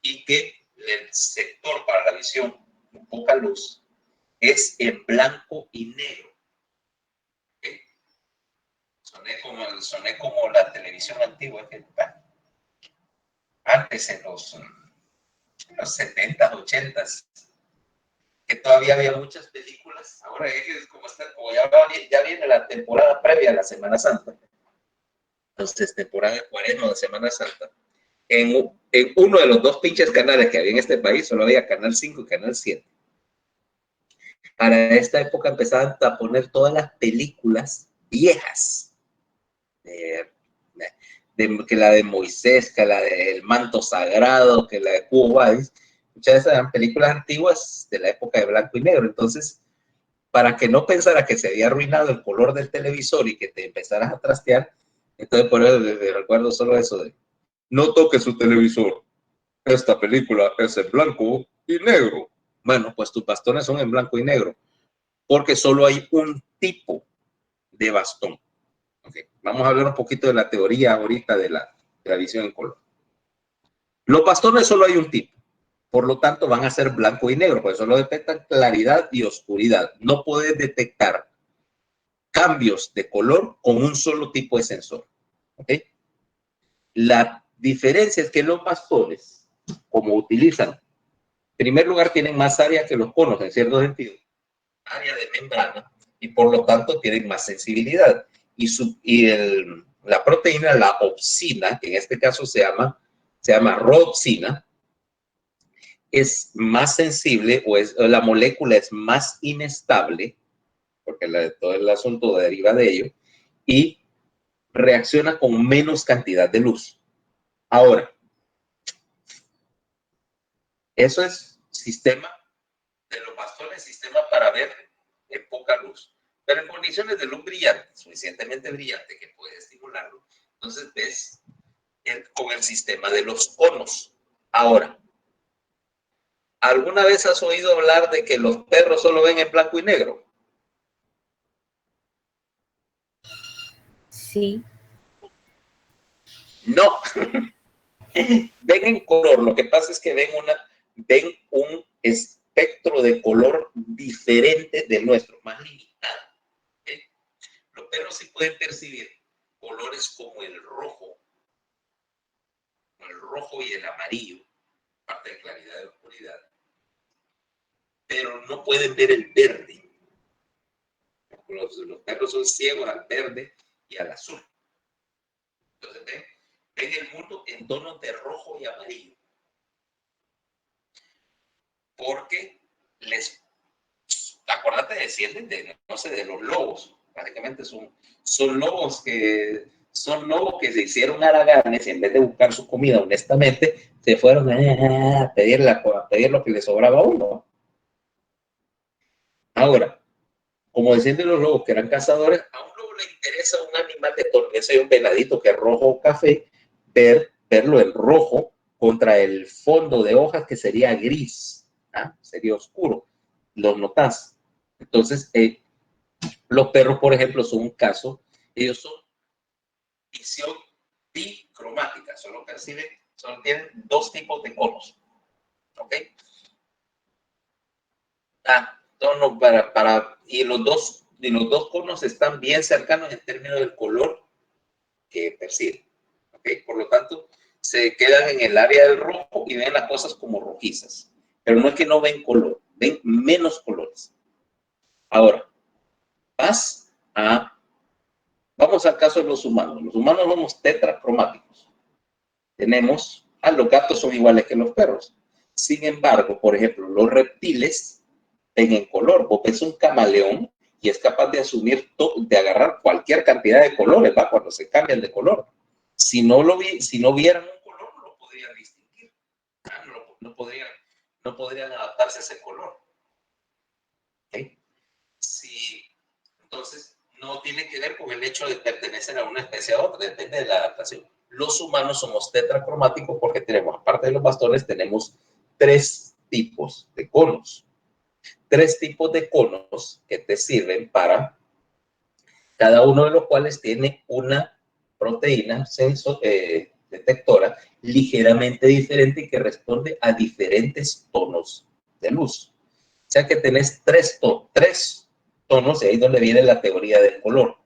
y que el sector para la visión con poca luz es en blanco y negro. ¿Okay? Soné como la televisión antigua, antes en los 70s, 80s, que todavía había muchas películas. Ahora es como ya viene la temporada previa a la Semana Santa. Entonces, temporada de Cuaresma, de Semana Santa. En uno de los 2 pinches canales que había en este país, solo había Canal 5 y Canal 7. Para esta época empezaban a poner todas las películas viejas. Que la de Moisés, que la del manto sagrado, que la de Cuba. Muchas de esas eran películas antiguas de la época de blanco y negro. Entonces, para que no pensara que se había arruinado el color del televisor y que te empezaras a trastear, entonces por eso recuerdo solo eso de: no toque su televisor, esta película es en blanco y negro. Bueno, pues tus bastones son en blanco y negro, porque solo hay un tipo de bastón. Okay. Vamos a hablar un poquito de la teoría ahorita de la visión en color. Los bastones solo hay un tipo, por lo tanto van a ser blanco y negro, porque solo detectan claridad y oscuridad. No puedes detectar cambios de color con un solo tipo de sensor. ¿Okay? La diferencia es que los bastones, como utilizan, en primer lugar, tienen más área que los conos, en cierto sentido, área de membrana, y por lo tanto tienen más sensibilidad. La proteína, la opsina, que en este caso se llama rodopsina, es más sensible, o la molécula es más inestable, porque todo el asunto deriva de ello, y reacciona con menos cantidad de luz. Ahora, eso es sistema de los bastones, sistema para ver en poca luz. Pero en condiciones de luz brillante, suficientemente brillante que puede estimularlo, entonces ves con el sistema de los conos. Ahora, ¿alguna vez has oído hablar de que los perros solo ven en blanco y negro? Sí. No. Ven en color. Lo que pasa es que ven un espectro de color diferente del nuestro, más limitado. ¿Okay? Los perros sí pueden percibir colores como el rojo y el amarillo, parte de claridad y oscuridad, pero no pueden ver el verde. Los perros son ciegos al verde y al azul. Entonces ven el mundo en tonos de rojo y amarillo, porque acuérdate, descienden de los lobos. Básicamente son lobos que se hicieron haraganes, y en vez de buscar su comida honestamente, se fueron a pedir lo que les sobraba a uno. Ahora, como descienden los lobos que eran cazadores, a un lobo le interesa un animal de tono, ese es un venadito que es rojo o café, verlo en rojo contra el fondo de hojas que sería gris, sería oscuro. los notas. Entonces, los perros, por ejemplo, son un caso. Ellos son visión bicromática, solo perciben, solo tienen dos tipos de conos. ¿Ok? Tono y los dos conos están bien cercanos en términos del color que perciben. ¿Ok? Por lo tanto, se quedan en el área del rojo y ven las cosas como rojizas. Pero no es que no ven color, ven menos colores. Ahora, vamos al caso de los humanos. Los humanos somos tetracromáticos. Los gatos son iguales que los perros. Sin embargo, por ejemplo, los reptiles ven en color. Vos ves un camaleón y es capaz de de agarrar cualquier cantidad de colores, ¿va? Cuando se cambian de color. Si no vieran un color, no lo podrían distinguir. No podrían adaptarse a ese color. ¿Okay? Entonces, no tiene que ver con el hecho de pertenecer a una especie a otra, depende de la adaptación. Los humanos somos tetracromáticos porque tenemos, aparte de los bastones, tenemos 3 tipos de conos. 3 tipos de conos que te sirven para, cada uno de los cuales tiene una proteína detectora ligeramente diferente y que responde a diferentes tonos de luz. O sea que tenés 3 tonos, y ahí es donde viene la teoría del color.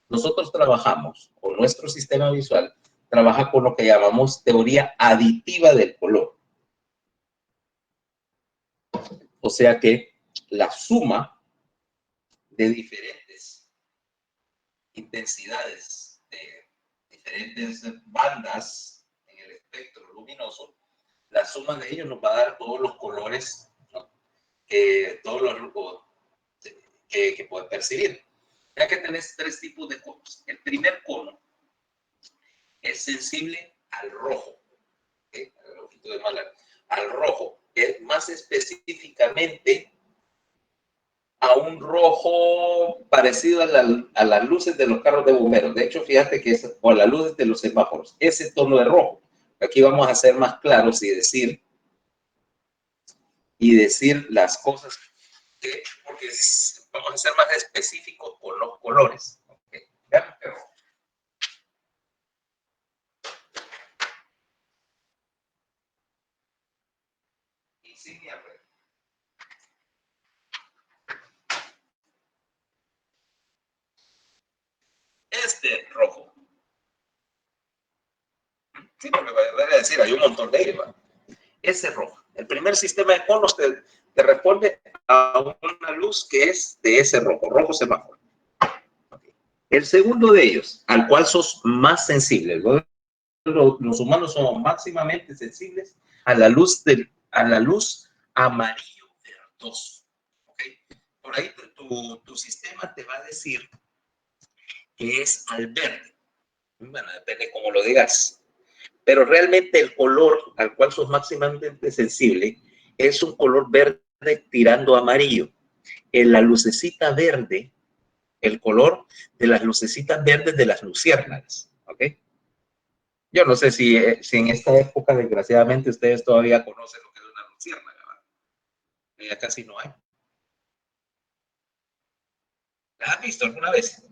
Nosotros trabajamos, o nuestro sistema visual trabaja con lo que llamamos teoría aditiva del color. O sea que la suma de diferentes intensidades, de diferentes bandas en el espectro luminoso, la suma de ellos nos va a dar todos los colores, ¿no? Todos los grupos que puedes percibir. Ya que tenés 3 tipos de conos. El primer cono es sensible al rojo, ¿okay? Al rojo, es más específicamente a un rojo parecido a las luces de los carros de bomberos. De hecho, fíjate que o a las luces de los semáforos, ese tono de rojo. Aquí vamos a ser más claros y decir las cosas, porque vamos a ser más específicos con los colores. ¿Okay? Veamos qué rojo. Insignia red. Este rojo. Sí, porque voy a decir, hay un montón de ellos. Ese rojo. El primer sistema de conos te responde a una luz que es de ese rojo semáforo. El segundo de ellos, al cual sos más sensible. Los humanos somos máximamente sensibles a la luz amarillo verdoso. ¿Okay? Por ahí tu sistema te va a decir que es al verde. Bueno, depende cómo lo digas. Pero realmente el color al cual sos máximamente sensible es un color verde tirando a amarillo. En la lucecita verde, el color de las lucecitas verdes de las luciérnagas. ¿Ok? Yo no sé si en esta época, desgraciadamente, ustedes todavía conocen lo que es una luciérnaga, ¿verdad? Ya casi no hay. ¿Las has visto alguna vez?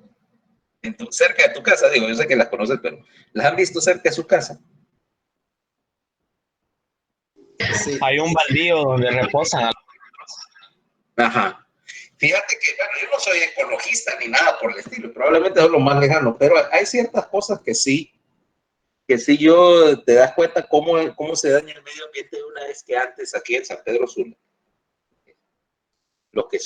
Cerca de tu casa, digo, yo sé que las conoces, pero ¿las han visto cerca de su casa? Sí. Hay un baldío donde reposan. Ajá. Fíjate que, bueno, yo no soy ecologista ni nada por el estilo, probablemente es lo más lejano, pero hay ciertas cosas que sí yo te das cuenta cómo se daña el medio ambiente de una vez que antes aquí en San Pedro Sula. Los que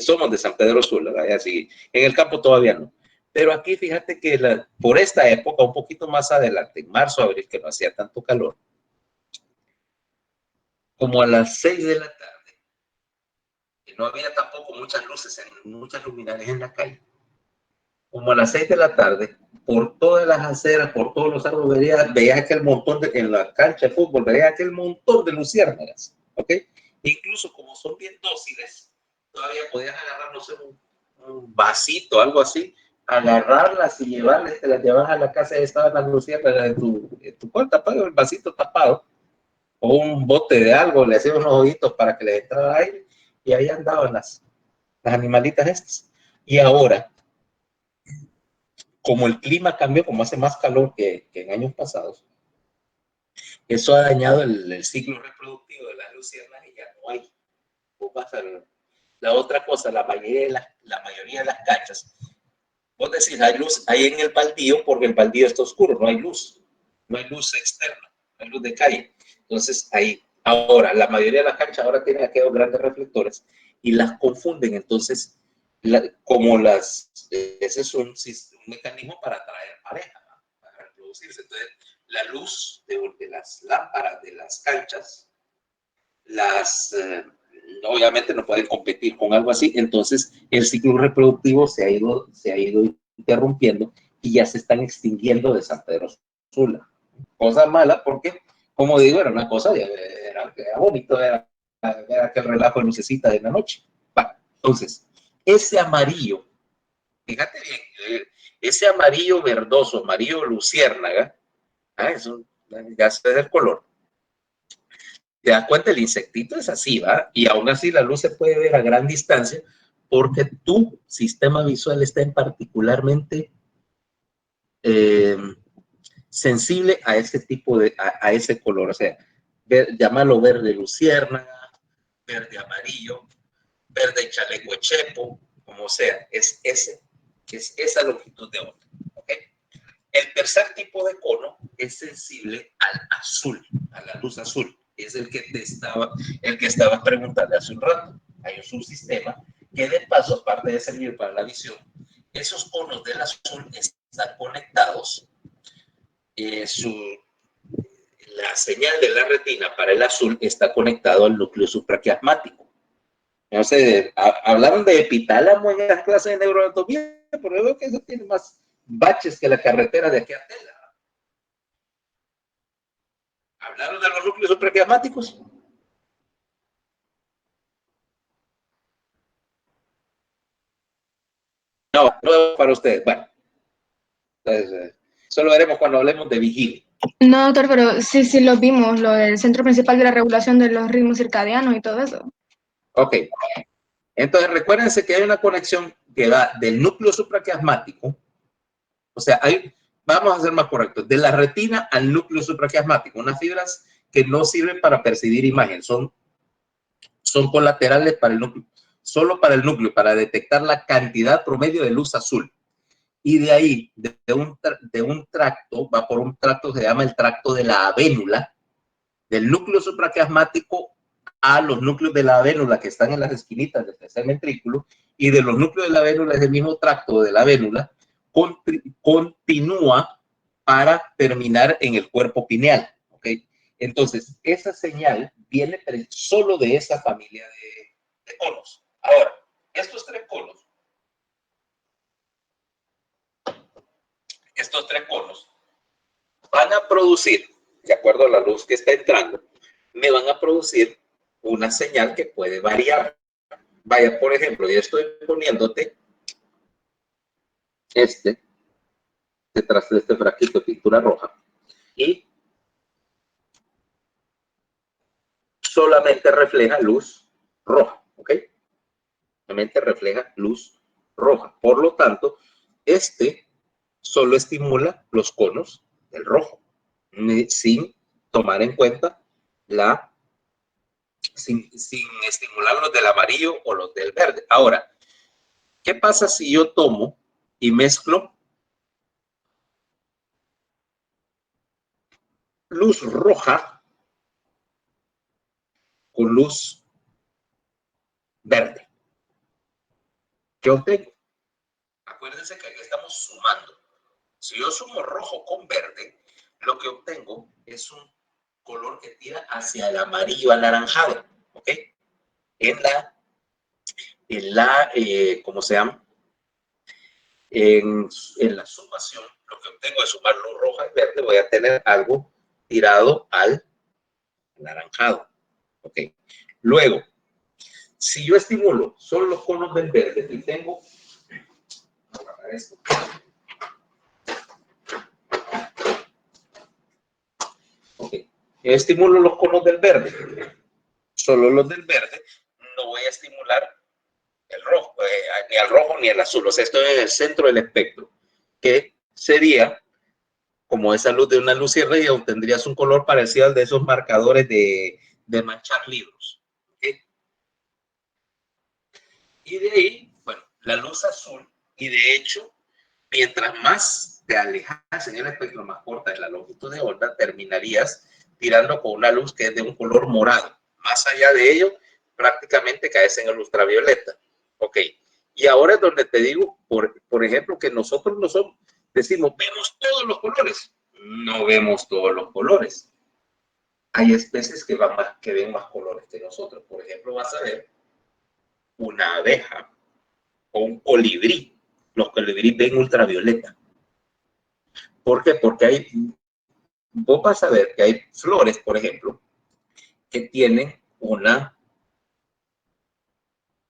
somos de San Pedro Sula, así, en el campo todavía no. Pero aquí fíjate que por esta época, un poquito más adelante, en marzo, abril, que no hacía tanto calor, como a las 6 de la tarde, que no había tampoco muchas luces, muchas luminarias en la calle, como a las 6 de la tarde, por todas las aceras, por todos los árboles, veías aquel montón en la cancha de fútbol, veías aquel montón de luciérnagas, ¿ok? Incluso como son bien dóciles, todavía podías agarrar, no sé, un vasito, algo así, agarrarlas y llevarlas, te las llevas a la casa y estaban las luciérnagas en tu cuarto, el vasito tapado, o un bote de algo, le hacías unos ojitos para que les entrara aire, y ahí andaban las animalitas estas. Y ahora, como el clima cambió, como hace más calor que en años pasados, eso ha dañado el ciclo reproductivo de las luciérnagas y ya no hay. La otra cosa, la mayoría de las canchas, vos decís, hay luz ahí en el baldío porque el baldío está oscuro, no hay luz externa, no hay luz de calle. Entonces, ahí, ahora, la mayoría de las canchas ahora tienen aquellos grandes reflectores y las confunden. Entonces, ese es un mecanismo para atraer pareja, ¿no? Para reproducirse. Entonces, la luz de las lámparas de las canchas, obviamente no pueden competir con algo así. Entonces, el ciclo reproductivo se ha ido interrumpiendo y ya se están extinguiendo de San Pedro Sula. Cosa mala porque, como digo, era una cosa, era bonito, era aquel relajo de lucecita de la noche. Va, entonces, ese amarillo, fíjate bien, ese amarillo verdoso, amarillo luciérnaga, eso ya se ve el color. Te das cuenta, el insectito es así, ¿va? Y aún así la luz se puede ver a gran distancia porque tu sistema visual está en particularmente sensible a ese tipo a ese color. O sea, llámalo verde luciérnaga, verde amarillo, verde chaleco chepo, como sea, es esa longitud de onda. ¿Okay? El tercer tipo de cono es sensible al azul, a la luz azul. Es el que estabas preguntando hace un rato. Hay un subsistema que de paso, aparte de servir para la visión, esos conos del azul están conectados. La señal de la retina para el azul está conectado al núcleo supraquiasmático. No sé, hablaron de epitálamo en las clases de neuroanatomía, pero yo veo que eso tiene más baches que la carretera de aquí a Tela. ¿Hablaron de los núcleos supraquiasmáticos? No, no para ustedes. Bueno, entonces, eso lo veremos cuando hablemos de vigilia. No, doctor, pero sí lo vimos, lo del Centro Principal de la Regulación de los Ritmos Circadianos y todo eso. Ok. Entonces, recuérdense que hay una conexión que va del núcleo supraquiasmático, o sea, vamos a ser más correctos, de la retina al núcleo supraquiasmático, unas fibras que no sirven para percibir imagen, son colaterales para el núcleo, solo para el núcleo, para detectar la cantidad promedio de luz azul. Y de ahí, de un tracto, va por un tracto, se llama el tracto de la avénula, del núcleo supraquiasmático a los núcleos de la avénula que están en las esquinitas del tercer ventrículo, y de los núcleos de la avénula, es el mismo tracto de la avénula, continúa para terminar en el cuerpo pineal. ¿Okay? Entonces, esa señal viene solo de esa familia de conos. Ahora, estos tres conos van a producir, de acuerdo a la luz que está entrando, me van a producir una señal que puede variar. Vaya, por ejemplo, yo estoy poniéndote detrás de este frasquito de pintura roja y solamente refleja luz roja, ¿ok? Solamente refleja luz roja. Por lo tanto, solo estimula los conos del rojo, sin tomar en cuenta sin estimular los del amarillo o los del verde. Ahora, ¿qué pasa si yo tomo y mezclo luz roja con luz verde? ¿Qué obtengo? Acuérdense que aquí estamos sumando. Si yo sumo rojo con verde, lo que obtengo es un color que tira hacia el amarillo anaranjado, ¿ok? ¿Cómo se llama? En la sumación, lo que obtengo de sumar luz roja y verde, voy a tener algo tirado al anaranjado, ¿ok? Luego, si yo estimulo solo los conos del verde y tengo, voy a agarrar esto. Estimulo los conos del verde, solo los del verde, no voy a estimular ni el azul. O sea, estoy en el centro del espectro, que sería como esa luz de una luciérnaga, y obtendrías un color parecido al de esos marcadores de manchar libros. ¿Okay? Y de ahí, bueno, la luz azul, y de hecho, mientras más te alejas en el espectro, más corta es la longitud de onda, terminarías tirando con una luz que es de un color morado. Más allá de ello, prácticamente caes en el ultravioleta. Ok. Y ahora es donde te digo, por ejemplo, que nosotros no somos, decimos, vemos todos los colores. No vemos todos los colores. Hay especies que ven más colores que nosotros. Por ejemplo, vas a ver una abeja o un colibrí. Los colibríes ven ultravioleta. ¿Por qué? Porque vos vas a ver que hay flores, por ejemplo, que tienen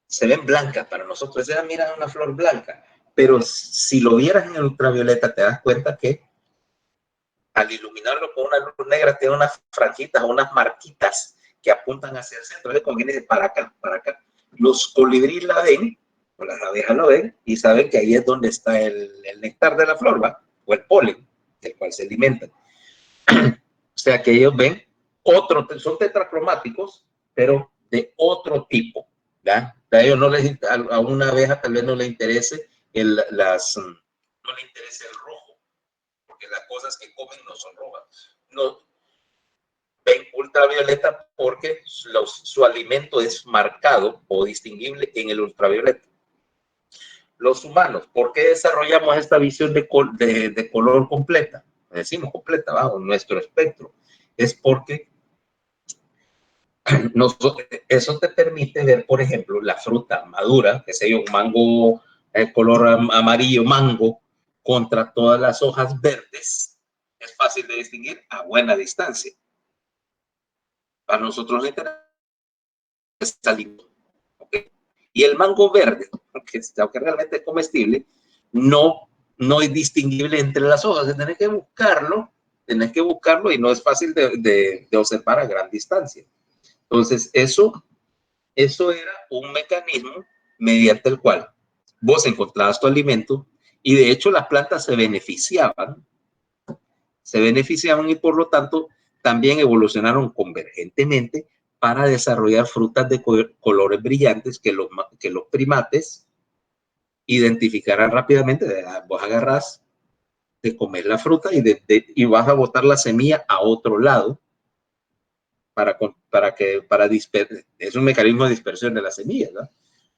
se ven blancas para nosotros. Mira, una flor blanca. Pero si lo vieras en el ultravioleta, te das cuenta que al iluminarlo con una luz negra, tiene unas franjitas, unas marquitas que apuntan hacia el centro. Es como quien dice, para acá, para acá. Los colibríes la ven, o las abejas lo ven, y saben que ahí es donde está el néctar de la flor, ¿va? O el polen, del cual se alimentan. O sea que ellos ven son tetracromáticos, pero de otro tipo, ¿ya? A ellos a una abeja tal vez no le interese no le interesa el rojo, porque las cosas que comen no son rojas. No, ven ultravioleta porque su alimento es marcado o distinguible en el ultravioleta. Los humanos, ¿por qué desarrollamos esta visión de color completa? Decimos completa, bajo nuestro espectro. Es porque eso te permite ver, por ejemplo, la fruta madura, que sea un mango, el color amarillo mango, contra todas las hojas verdes. Es fácil de distinguir a buena distancia. Para nosotros nos interesa salir. ¿Okay? Y el mango verde, aunque realmente es comestible, no es distinguible entre las hojas. Tenés que buscarlo y no es fácil de observar a gran distancia. Entonces, eso era un mecanismo mediante el cual vos encontrabas tu alimento, y de hecho las plantas se beneficiaban y por lo tanto también evolucionaron convergentemente para desarrollar frutas de colores brillantes que los primates identificarán rápidamente. Vos agarrás, te comes la fruta y vas a botar la semilla a otro lado es un mecanismo de dispersión de las semillas, ¿no?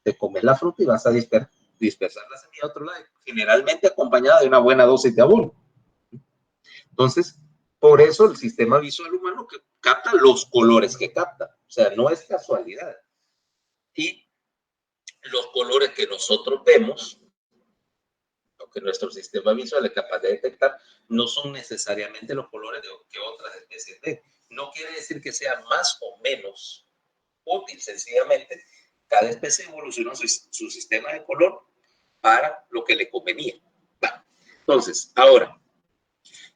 Te comes la fruta y vas a dispersar la semilla a otro lado, generalmente acompañada de una buena dosis de abono. Entonces, por eso el sistema visual humano que capta los colores que capta, o sea, no es casualidad. Y los colores que nosotros vemos, lo que nuestro sistema visual es capaz de detectar, no son necesariamente los colores que otras especies ven. No quiere decir que sea más o menos útil, sencillamente cada especie evolucionó su sistema de color para lo que le convenía. Bueno, entonces, ahora,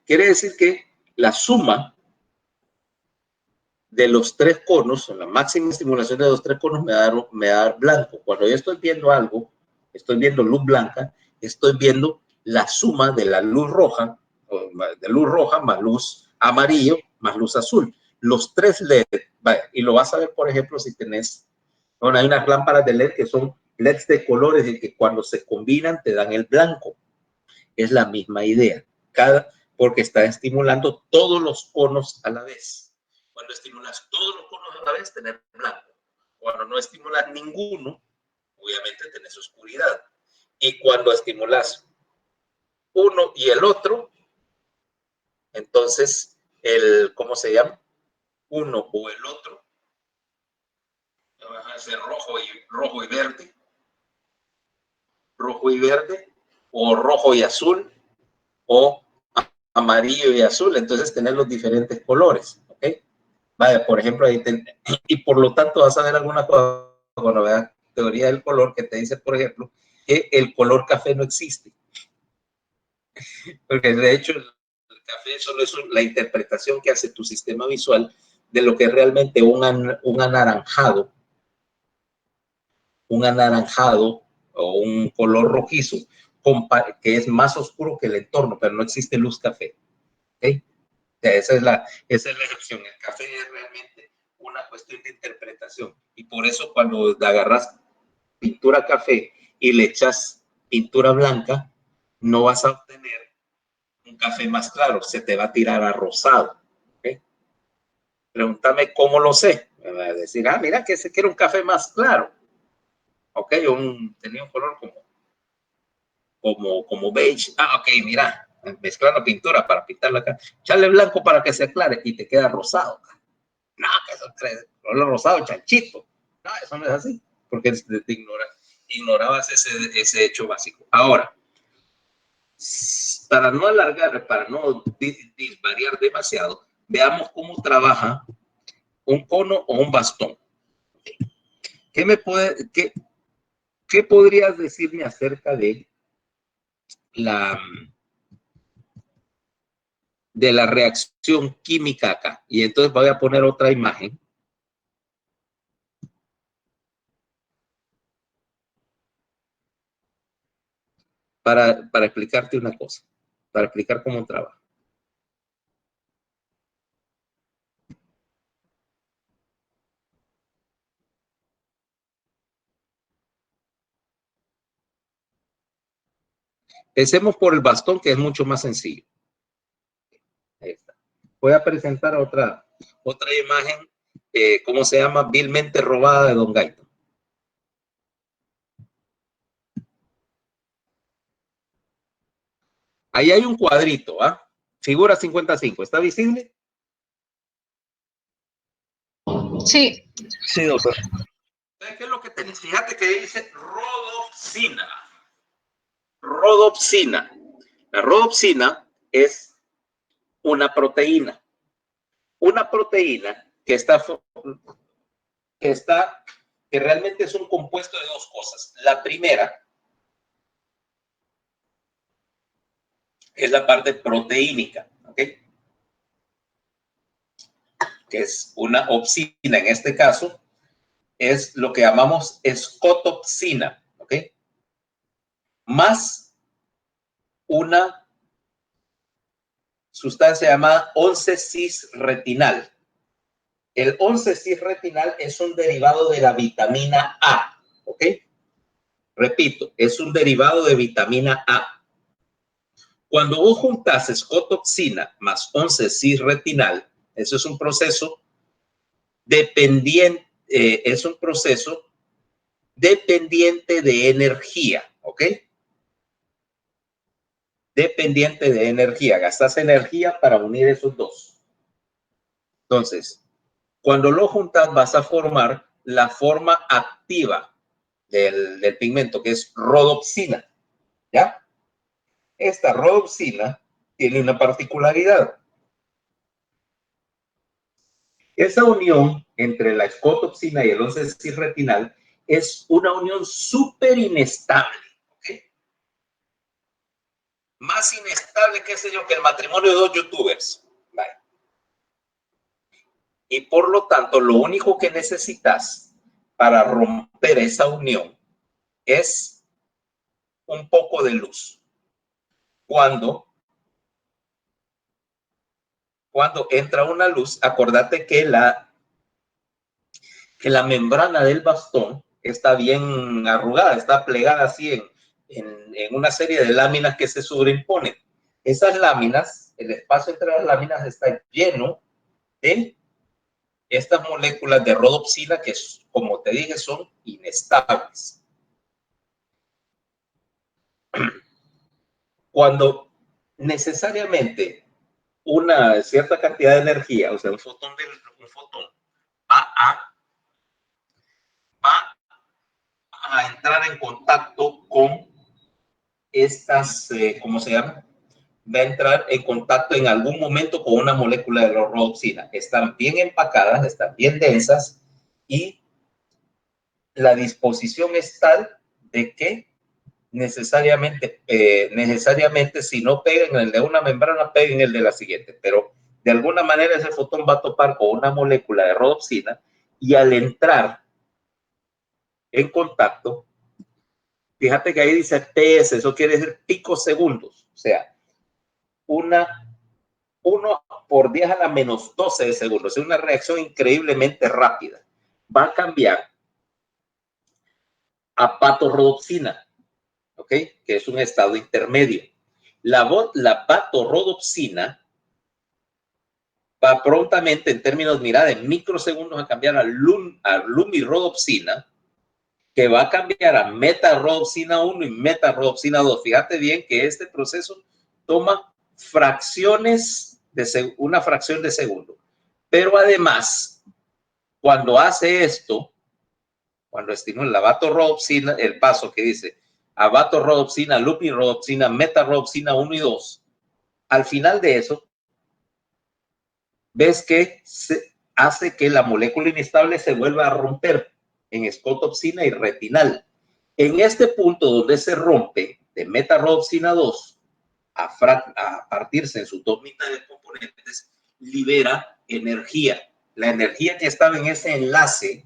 quiere decir que la suma de los tres conos, o la máxima estimulación de los tres conos, me va a dar blanco. Cuando yo estoy viendo algo, estoy viendo luz blanca, estoy viendo la suma de la luz roja, más luz amarillo, más luz azul. Los tres LED, vaya, y lo vas a ver, por ejemplo, si tenés, bueno, hay unas lámparas de LED que son LEDs de colores y que cuando se combinan te dan el blanco. Es la misma idea, porque está estimulando todos los conos a la vez. Cuando estimulas todos los conos a la vez, tenés blanco. Cuando no estimulas ninguno, obviamente tenés oscuridad. Y cuando estimulas uno y el otro, entonces ¿cómo se llama? Uno o el otro, va a ser rojo y verde, o rojo y azul, o amarillo y azul. Entonces tener los diferentes colores, ¿ok? Vaya, por ejemplo, y por lo tanto vas a ver alguna cosa cuando veas teoría del color que te dice, por ejemplo, que el color café no existe. Porque de hecho el café solo es la interpretación que hace tu sistema visual de lo que es realmente un anaranjado o un color rojizo que es más oscuro que el entorno, pero no existe luz café. ¿Okay? Esa es la excepción. El café es realmente una cuestión de interpretación. Y por eso cuando agarras pintura café y le echas pintura blanca, no vas a obtener un café más claro, se te va a tirar a rosado. ¿Okay? Pregúntame cómo lo sé. Me va a decir, mira que se quiere un café más claro. Ok, tenía un color como beige. Ok, mira, mezclar la pintura para pintarla acá. Echarle blanco para que se aclare y te queda rosado. No, que eso es color rosado, chanchito. No, eso no es así, porque te ignorabas ese hecho básico. Ahora, para no alargar, para no variar demasiado, veamos cómo trabaja un cono o un bastón. ¿Qué podrías decirme acerca de la reacción química acá? Y entonces voy a poner otra imagen. Para explicarte una cosa, para explicar cómo trabaja. Empecemos por el bastón, que es mucho más sencillo. Ahí está. Voy a presentar otra imagen, ¿cómo se llama? Vilmente robada de Don Gaito. Ahí hay un cuadrito, figura 55, ¿está visible? Sí. Sí, doctor. ¿Qué es lo que tenés? Fíjate que dice rodopsina. Rodopsina. La rodopsina es una proteína. Una proteína que realmente es un compuesto de dos cosas. La primera es la parte proteínica, ¿ok? Que es una opsina, en este caso, es lo que llamamos escotopsina, ¿ok? Más una sustancia llamada 11-cis-retinal. El 11-cis-retinal es un derivado de la vitamina A, ¿ok? Repito, es un derivado de vitamina A. Cuando vos juntas escotopsina más 11-cis-retinal, eso es un proceso dependiente, de energía, ¿ok? Dependiente de energía. Gastas energía para unir esos dos. Entonces, cuando lo juntas vas a formar la forma activa del pigmento, que es rodopsina, ¿ya? Esta rodopsina tiene una particularidad. Esa unión entre la escotopsina y el 11-cis-retinal es una unión súper inestable, ¿ok? Más inestable, qué sé yo, que el matrimonio de dos youtubers. Vale. Y por lo tanto, lo único que necesitas para romper esa unión es un poco de luz. Cuando entra una luz, acordate que la membrana del bastón está bien arrugada, está plegada así en una serie de láminas que se sobreimponen. Esas láminas, el espacio entre las láminas está lleno de estas moléculas de rodopsina que, como te dije, son inestables. Cuando necesariamente una cierta cantidad de energía, o sea, un fotón va a entrar en contacto con estas, ¿cómo se llama? Va a entrar en contacto en algún momento con una molécula de rodopsina. Están bien empacadas, están bien densas y la disposición es tal de que necesariamente si no pegan en el de una membrana, peguen el de la siguiente, pero de alguna manera ese fotón va a topar con una molécula de rodopsina y al entrar en contacto Fíjate que ahí dice PS, eso quiere decir picosegundos. O sea, 1 por 10 a la menos 12 de segundos. Es una reacción increíblemente rápida. Va a cambiar a patorrodopsina, ¿ok? Que es un estado intermedio. La patorrodopsina va prontamente, en términos, mira, de microsegundos, a cambiar a lumirodopsina, que va a cambiar a metarrodopsina 1 y metarrodopsina 2. Fíjate bien que este proceso toma una fracción de segundo. Pero además, cuando hace esto, cuando estimula la vatorrodopsina, el paso que dice a vatorrodopsina, lumirodopsina, metarrodopsina 1 y 2, al final de eso, ves que hace que la molécula inestable se vuelva a romper en escotopsina y retinal. En este punto donde se rompe de metarrodopsina 2 a partirse en sus dos mitades componentes, libera energía. La energía que estaba en ese enlace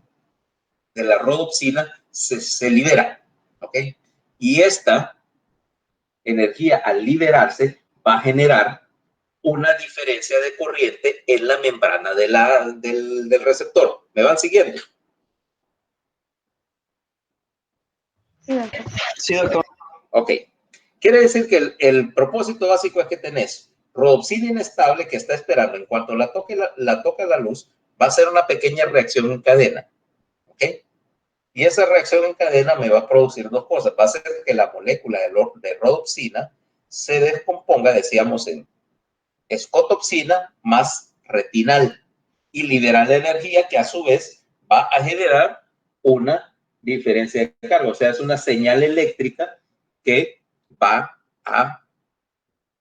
de la rodopsina se libera, ¿ok? Y esta energía, al liberarse, va a generar una diferencia de corriente en la membrana del receptor. ¿Me van siguiendo? Sí, doctor. Ok. Quiere decir que el propósito básico es que tenés rodopsina inestable que está esperando. En cuanto la toque la luz, va a hacer una pequeña reacción en cadena. ¿Ok? Y esa reacción en cadena me va a producir dos cosas. Va a hacer que la molécula de rodopsina se descomponga, decíamos, en escotopsina más retinal y liberar la energía que a su vez va a generar una diferencia de carga. O sea, es una señal eléctrica que va a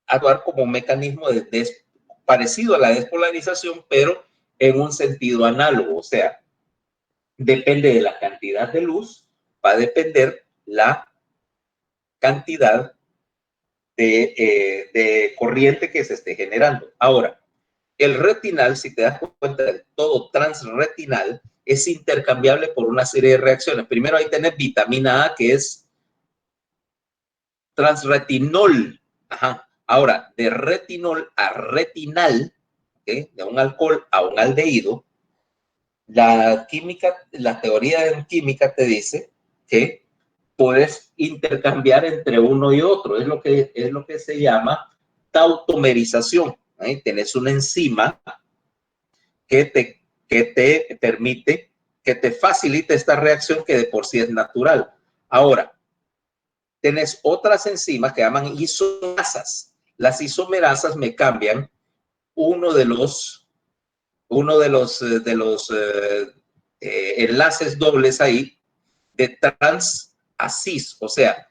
actuar como un mecanismo parecido a la despolarización, pero en un sentido análogo. O sea, depende de la cantidad de luz, va a depender la cantidad de corriente que se esté generando. Ahora, el retinal, si te das cuenta del todo transretinal, es intercambiable por una serie de reacciones. Primero ahí tenés vitamina A, que es transretinol. Ajá. Ahora, de retinol a retinal, ¿okay? De un alcohol a un aldehído, la teoría de química te dice que puedes intercambiar entre uno y otro. Es lo que se llama tautomerización. Tenés una enzima que te permite, que te facilita esta reacción que de por sí es natural. Ahora, tenés otras enzimas que llaman isomerasas. Las isomerasas me cambian uno de los enlaces dobles ahí de trans a cis, o sea,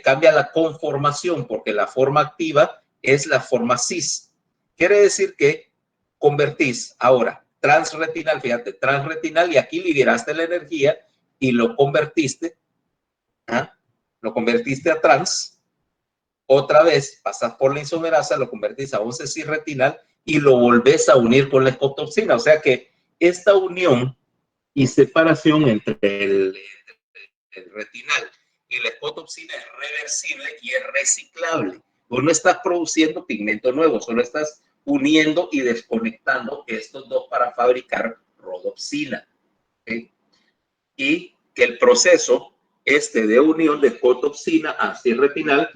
cambia la conformación porque la forma activa es la forma cis. Quiere decir que convertís ahora transretinal, fíjate, transretinal, y aquí liberaste la energía y lo convertiste a trans. Otra vez pasas por la isomerasa, lo convertís a un cis-retinal y lo volvés a unir con la escotopsina. O sea que esta unión y separación entre el retinal y la escotopsina es reversible y es reciclable. Vos no estás produciendo pigmento nuevo, solo estás uniendo y desconectando estos dos para fabricar rodopsina. ¿Okay? Y que el proceso de unión de escotopsina a cis-retinal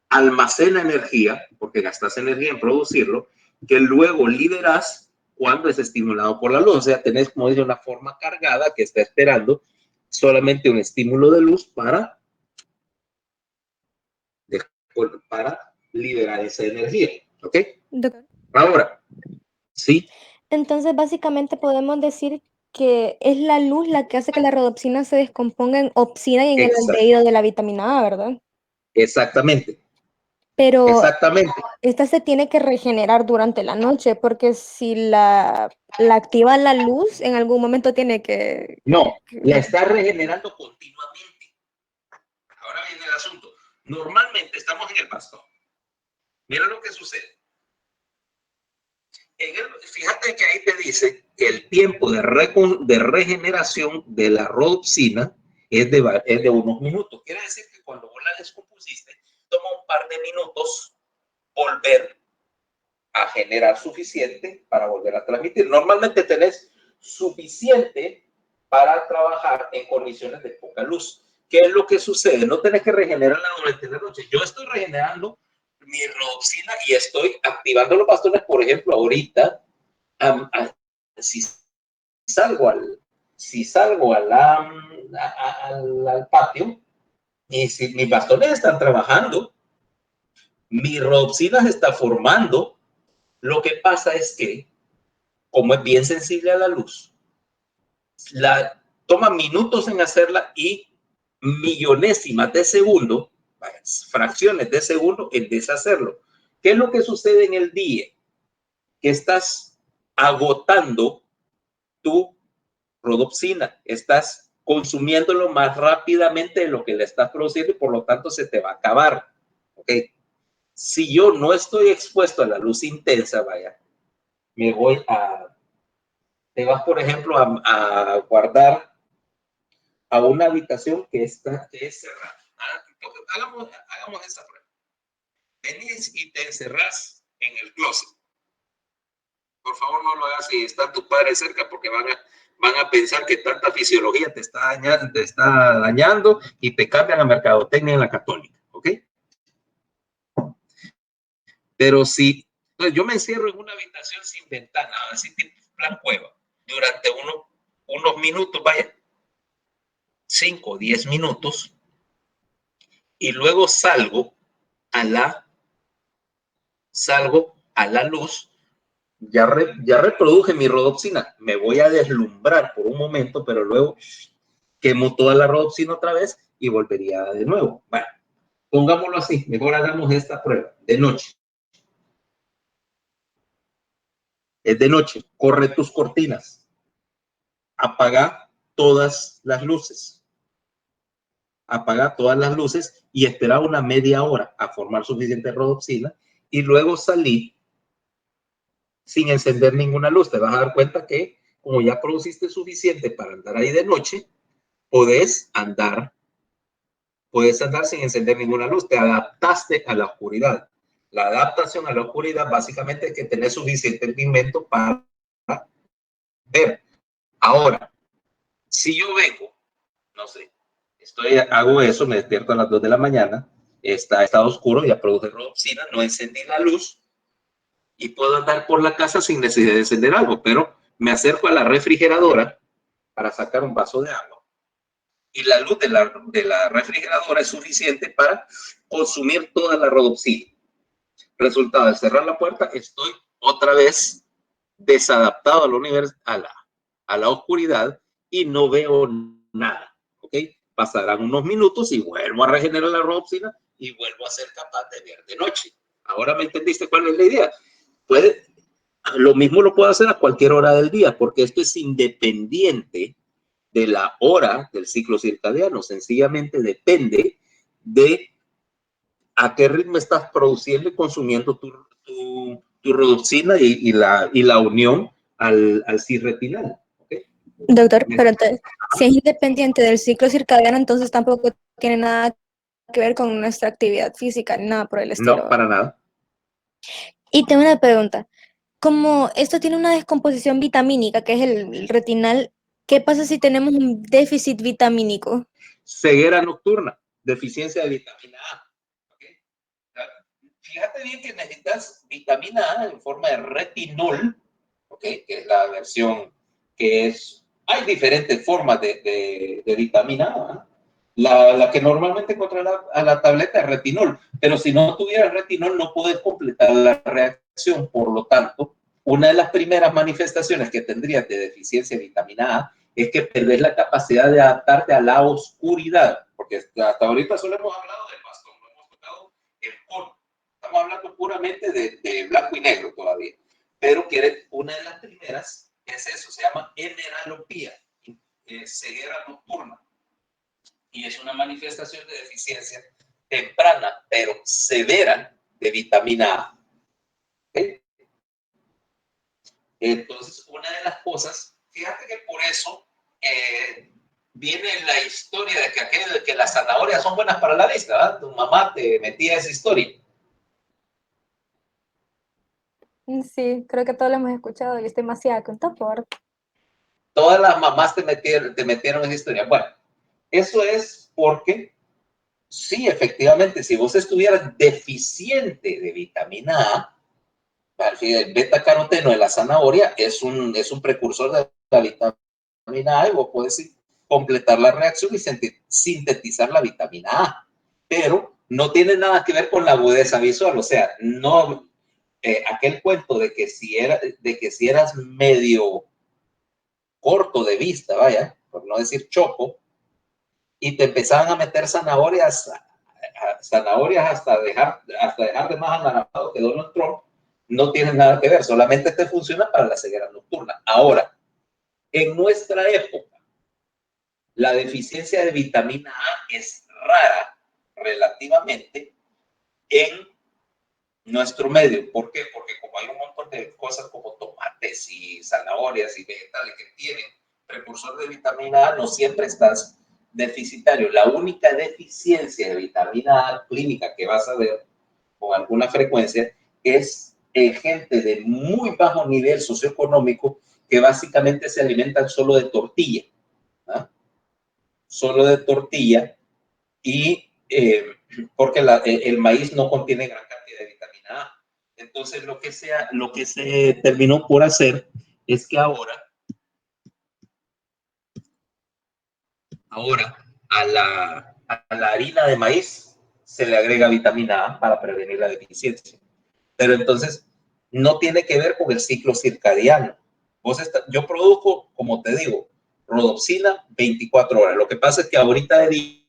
almacena energía, porque gastas energía en producirlo, que luego liberas cuando es estimulado por la luz. O sea, tenés, como dice, una forma cargada que está esperando solamente un estímulo de luz para liberar esa energía. ¿Ok? Doctor. Ahora, sí. Entonces, básicamente podemos decir que es la luz la que hace que la rodopsina se descomponga en opsina y en el aldehído de la vitamina A, ¿verdad? Exactamente. Pero exactamente. Esta se tiene que regenerar durante la noche, porque si la activa la luz, en algún momento tiene que... No, la está regenerando continuamente. Ahora viene el asunto. Normalmente estamos en el bastón. Mira lo que sucede. Fíjate que ahí te dice que el tiempo de regeneración de la rodopsina es de unos minutos. Quiere decir que cuando vos la descompusiste, toma un par de minutos volver a generar suficiente para volver a transmitir. Normalmente tenés suficiente para trabajar en condiciones de poca luz. ¿Qué es lo que sucede? No tenés que regenerarla durante la noche. Yo estoy regenerando mi rodopsina y estoy activando los bastones, por ejemplo, ahorita, si salgo al patio y si mis bastones están trabajando, mi rodopsina se está formando. Lo que pasa es que, como es bien sensible a la luz, toma minutos en hacerla y millonésimas de segundo, fracciones de segundo en deshacerlo. ¿Qué es lo que sucede en el día? Que estás agotando tu rodopsina, estás consumiéndolo más rápidamente de lo que le estás produciendo y por lo tanto se te va a acabar. ¿Ok? Si yo no estoy expuesto a la luz intensa, vaya, te vas, por ejemplo, a guardar a una habitación que es cerrada. Hagamos esa prueba. Venís y te encerrás en el closet. Por favor, no lo hagas si están tus padres cerca, porque van a pensar que tanta fisiología te está dañando y te cambian a mercadotecnia en la católica. ¿Ok? Pero si yo me encierro en una habitación sin ventana, así tipo plan cueva, durante unos minutos, vaya, 5 o 10 minutos, y luego salgo a la luz, ya reproduje mi rodopsina, me voy a deslumbrar por un momento, pero luego quemo toda la rodopsina otra vez y volvería de nuevo. Bueno, pongámoslo así, mejor hagamos esta prueba de noche. Es de noche, corre tus cortinas, apaga todas las luces. Apaga todas las luces y espera una media hora a formar suficiente rodopsina y luego salí sin encender ninguna luz. Te vas a dar cuenta que como ya produciste suficiente para andar ahí de noche, puedes andar sin encender ninguna luz. Te adaptaste a la oscuridad. La adaptación a la oscuridad básicamente es que tenés suficiente pigmento para ver. Ahora, si yo vengo, no sé, hago eso, me despierto a las 2 de la mañana, está oscuro, ya produje rodopsina, no encendí la luz y puedo andar por la casa sin necesidad de encender algo, pero me acerco a la refrigeradora para sacar un vaso de agua y la luz de la refrigeradora es suficiente para consumir toda la rodopsina. Resultado, al cerrar la puerta, estoy otra vez desadaptado al universo, a la oscuridad y no veo nada. ¿Ok? Pasarán unos minutos y vuelvo a regenerar la rodopsina y vuelvo a ser capaz de ver de noche. Ahora me entendiste cuál es la idea. Lo mismo lo puedo hacer a cualquier hora del día, porque esto es independiente de la hora del ciclo circadiano. Sencillamente depende de a qué ritmo estás produciendo y consumiendo tu rodopsina y la unión al cirretinal. ¿Okay? Doctor, pero entonces, si es independiente del ciclo circadiano, entonces tampoco tiene nada que ver con nuestra actividad física, nada por el estilo. No, para nada. Y tengo una pregunta. Como esto tiene una descomposición vitamínica, que es el retinal, ¿qué pasa si tenemos un déficit vitamínico? Ceguera nocturna, deficiencia de vitamina A. ¿Okay? Fíjate bien que necesitas vitamina A en forma de retinol, ¿okay? Que es la versión que es... Hay diferentes formas de vitamina A. La que normalmente encuentras a la tableta es retinol, pero si no tuvieras retinol no puedes completar la reacción. Por lo tanto, una de las primeras manifestaciones que tendrías de deficiencia de vitamina A es que perdés la capacidad de adaptarte a la oscuridad, porque hasta ahorita solo hemos hablado del bastón, no hemos tocado el cono. Estamos hablando puramente de blanco y negro todavía, pero una de las primeras es eso, se llama hemeralopía, ceguera nocturna. Y es una manifestación de deficiencia temprana, pero severa de vitamina A. ¿Okay? Entonces, una de las cosas, fíjate que por eso viene la historia de que aquello de que las zanahorias son buenas para la vista, ¿verdad? Tu mamá te metía esa historia. Sí, creo que todos lo hemos escuchado y es demasiado contador. Todas las mamás te metieron esa historia. Bueno, eso es porque, sí, efectivamente, si vos estuvieras deficiente de vitamina A, el beta-caroteno de la zanahoria es un precursor de la vitamina A y vos puedes completar la reacción y sintetizar la vitamina A. Pero no tiene nada que ver con la agudeza visual, o sea, no, aquel cuento de que si eras medio corto de vista, vaya, por no decir choco, y te empezaban a meter zanahorias hasta dejar de más anaranjado que Donald Trump, no tiene nada que ver, solamente te funciona para la ceguera nocturna. Ahora, en nuestra época, la deficiencia de vitamina A es rara relativamente en nuestro medio. ¿Por qué? Porque como hay un montón de cosas como tomates y zanahorias y vegetales que tienen precursor de vitamina A, no siempre estás deficitario. La única deficiencia de vitamina A clínica que vas a ver con alguna frecuencia es en gente de muy bajo nivel socioeconómico que básicamente se alimentan solo de tortilla, ¿ah? Solo de tortilla y porque el maíz no contiene gran cantidad de vitamina A. Entonces lo que se terminó por hacer es que ahora a la harina de maíz se le agrega vitamina A para prevenir la deficiencia. Pero entonces no tiene que ver con el ciclo circadiano. Yo produzco, como te digo, rodopsina 24 horas. Lo que pasa es que ahorita de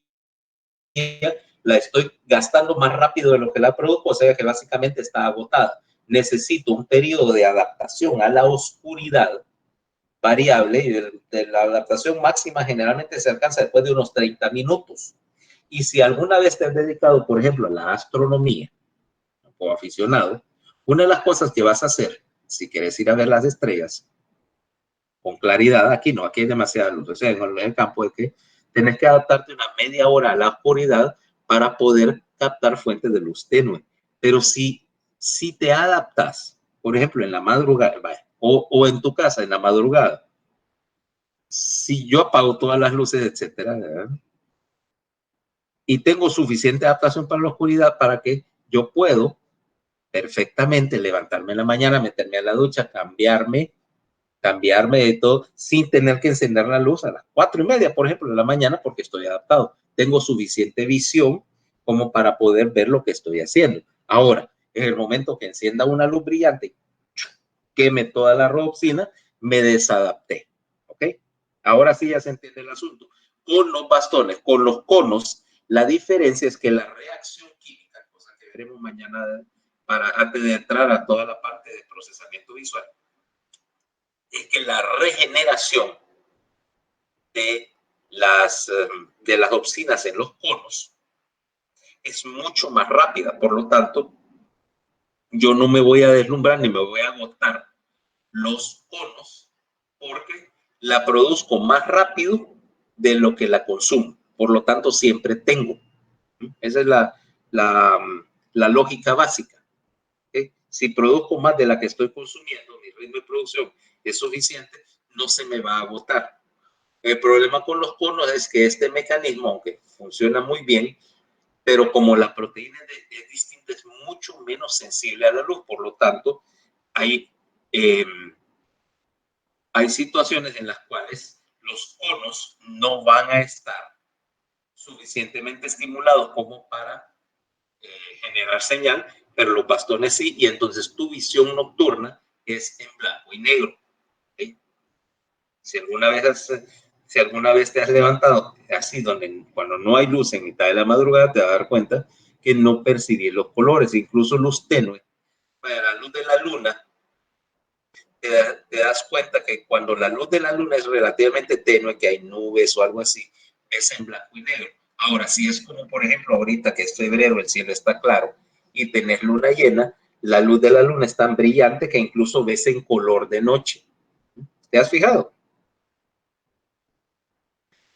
día la estoy gastando más rápido de lo que la produzco, o sea que básicamente está agotada. Necesito un periodo de adaptación a la oscuridad variable y de la adaptación máxima generalmente se alcanza después de unos 30 minutos. Y si alguna vez te has dedicado, por ejemplo, a la astronomía o aficionado, una de las cosas que vas a hacer si quieres ir a ver las estrellas con claridad, aquí no, aquí hay demasiada luz, o sea, en el campo es que tenés que adaptarte una media hora a la oscuridad para poder captar fuentes de luz tenue. Pero si te adaptas, por ejemplo, en la madrugada, o en tu casa en la madrugada, si yo apago todas las luces, etcétera, ¿verdad? Y tengo suficiente adaptación para la oscuridad para que yo puedo perfectamente levantarme en la mañana, meterme a la ducha, cambiarme de todo sin tener que encender la luz a las 4:30, por ejemplo, de la mañana, porque estoy adaptado. Tengo suficiente visión como para poder ver lo que estoy haciendo. Ahora, en el momento que encienda una luz brillante, queme toda la rodopsina, me desadapté. ¿Ok? Ahora sí ya se entiende el asunto. Con los bastones, con los conos, la diferencia es que la reacción química, cosa que veremos mañana antes de entrar a toda la parte de procesamiento visual, es que la regeneración de las opsinas en los conos es mucho más rápida. Por lo tanto, yo no me voy a deslumbrar ni me voy a agotar los conos porque la produzco más rápido de lo que la consumo. Por lo tanto, siempre tengo. Esa es la lógica básica. ¿Okay? Si produzco más de la que estoy consumiendo, mi ritmo de producción es suficiente, no se me va a agotar. El problema con los conos es que este mecanismo, aunque funciona muy bien, pero como la proteína es distinta, es mucho menos sensible a la luz. Por lo tanto, hay situaciones en las cuales los conos no van a estar suficientemente estimulados como para generar señal, pero los bastones sí, y entonces tu visión nocturna es en blanco y negro. ¿Okay? Si alguna vez te has levantado así, cuando no hay luz en mitad de la madrugada, te vas a dar cuenta que no percibís los colores, incluso luz tenue. Para la luz de la luna, te das cuenta que cuando la luz de la luna es relativamente tenue, que hay nubes o algo así, es en blanco y negro. Ahora, si es como, por ejemplo, ahorita que es febrero, el cielo está claro y tenés luna llena, la luz de la luna es tan brillante que incluso ves en color de noche. ¿Te has fijado?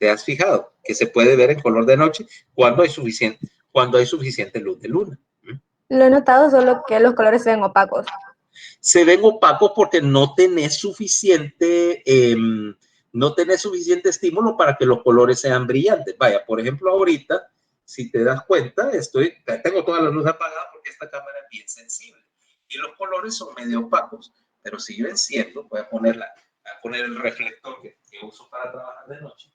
¿Te has fijado? Que se puede ver en color de noche cuando hay suficiente luz de luna. Lo he notado, solo que los colores se ven opacos. Se ven opacos porque no tenés suficiente estímulo para que los colores sean brillantes. Vaya, por ejemplo, ahorita, si te das cuenta, tengo todas las luces apagadas porque esta cámara es bien sensible y los colores son medio opacos, pero si yo enciendo, voy a poner el reflector que uso para trabajar de noche.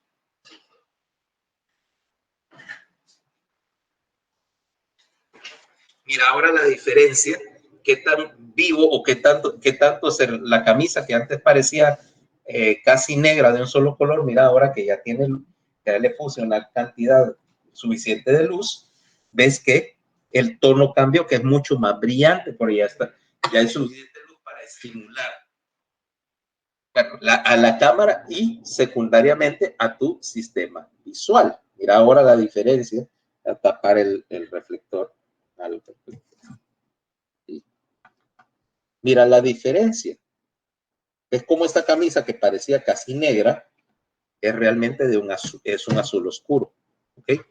Mira ahora la diferencia, qué tan vivo o qué tanto la camisa que antes parecía casi negra de un solo color, mira ahora que ya le puse una cantidad suficiente de luz, ves que el tono cambió, que es mucho más brillante, porque ya hay suficiente luz para estimular a la cámara y secundariamente a tu sistema visual. Mira ahora la diferencia al tapar el reflector. Mira la diferencia. Es como esta camisa que parecía casi negra, es realmente es un azul oscuro. ¿Ok?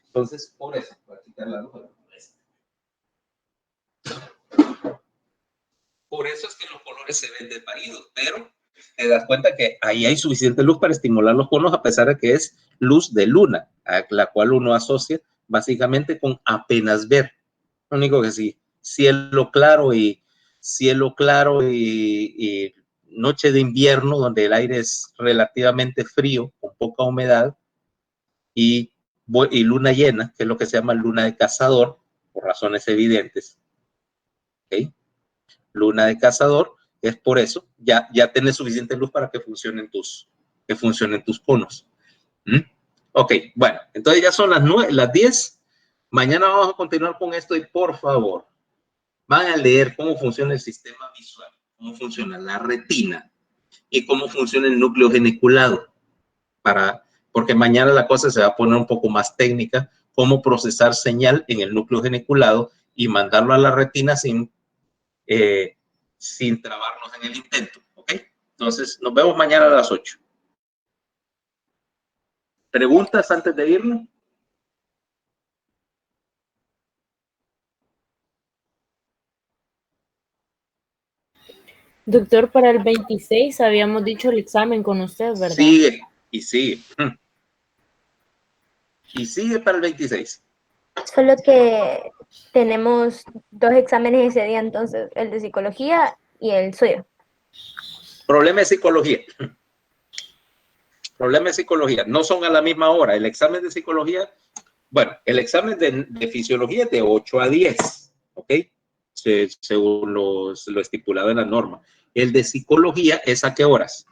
Entonces, por eso, voy a quitar la luz. Por eso es que los colores se ven desvaridos, pero te das cuenta que ahí hay suficiente luz para estimular los conos, a pesar de que es luz de luna, a la cual uno asocia básicamente con apenas ver. Lo único que sí, cielo claro y noche de invierno, donde el aire es relativamente frío, con poca humedad, y luna llena, que es lo que se llama luna de cazador, por razones evidentes. ¿Okay? Luna de cazador, es por eso, ya tenés suficiente luz para que funcionen tus conos. Ok, bueno, entonces ya son las 10. Mañana vamos a continuar con esto y por favor, van a leer cómo funciona el sistema visual, cómo funciona la retina y cómo funciona el núcleo geniculado, porque mañana la cosa se va a poner un poco más técnica, cómo procesar señal en el núcleo geniculado y mandarlo a la retina sin trabarnos en el intento. ¿Ok? Entonces, nos vemos mañana a las 8. ¿Preguntas antes de irnos? Doctor, para el 26 habíamos dicho el examen con usted, ¿verdad? Sigue y sigue. Y sigue para el 26. Solo que tenemos 2 exámenes ese día, entonces, el de psicología y el suyo. Problema de psicología. Problema de psicología. No son a la misma hora. El examen de psicología, bueno, el examen de fisiología es de 8 a 10, ¿ok? Según lo estipulado en la norma. El de psicología es ¿a qué horas?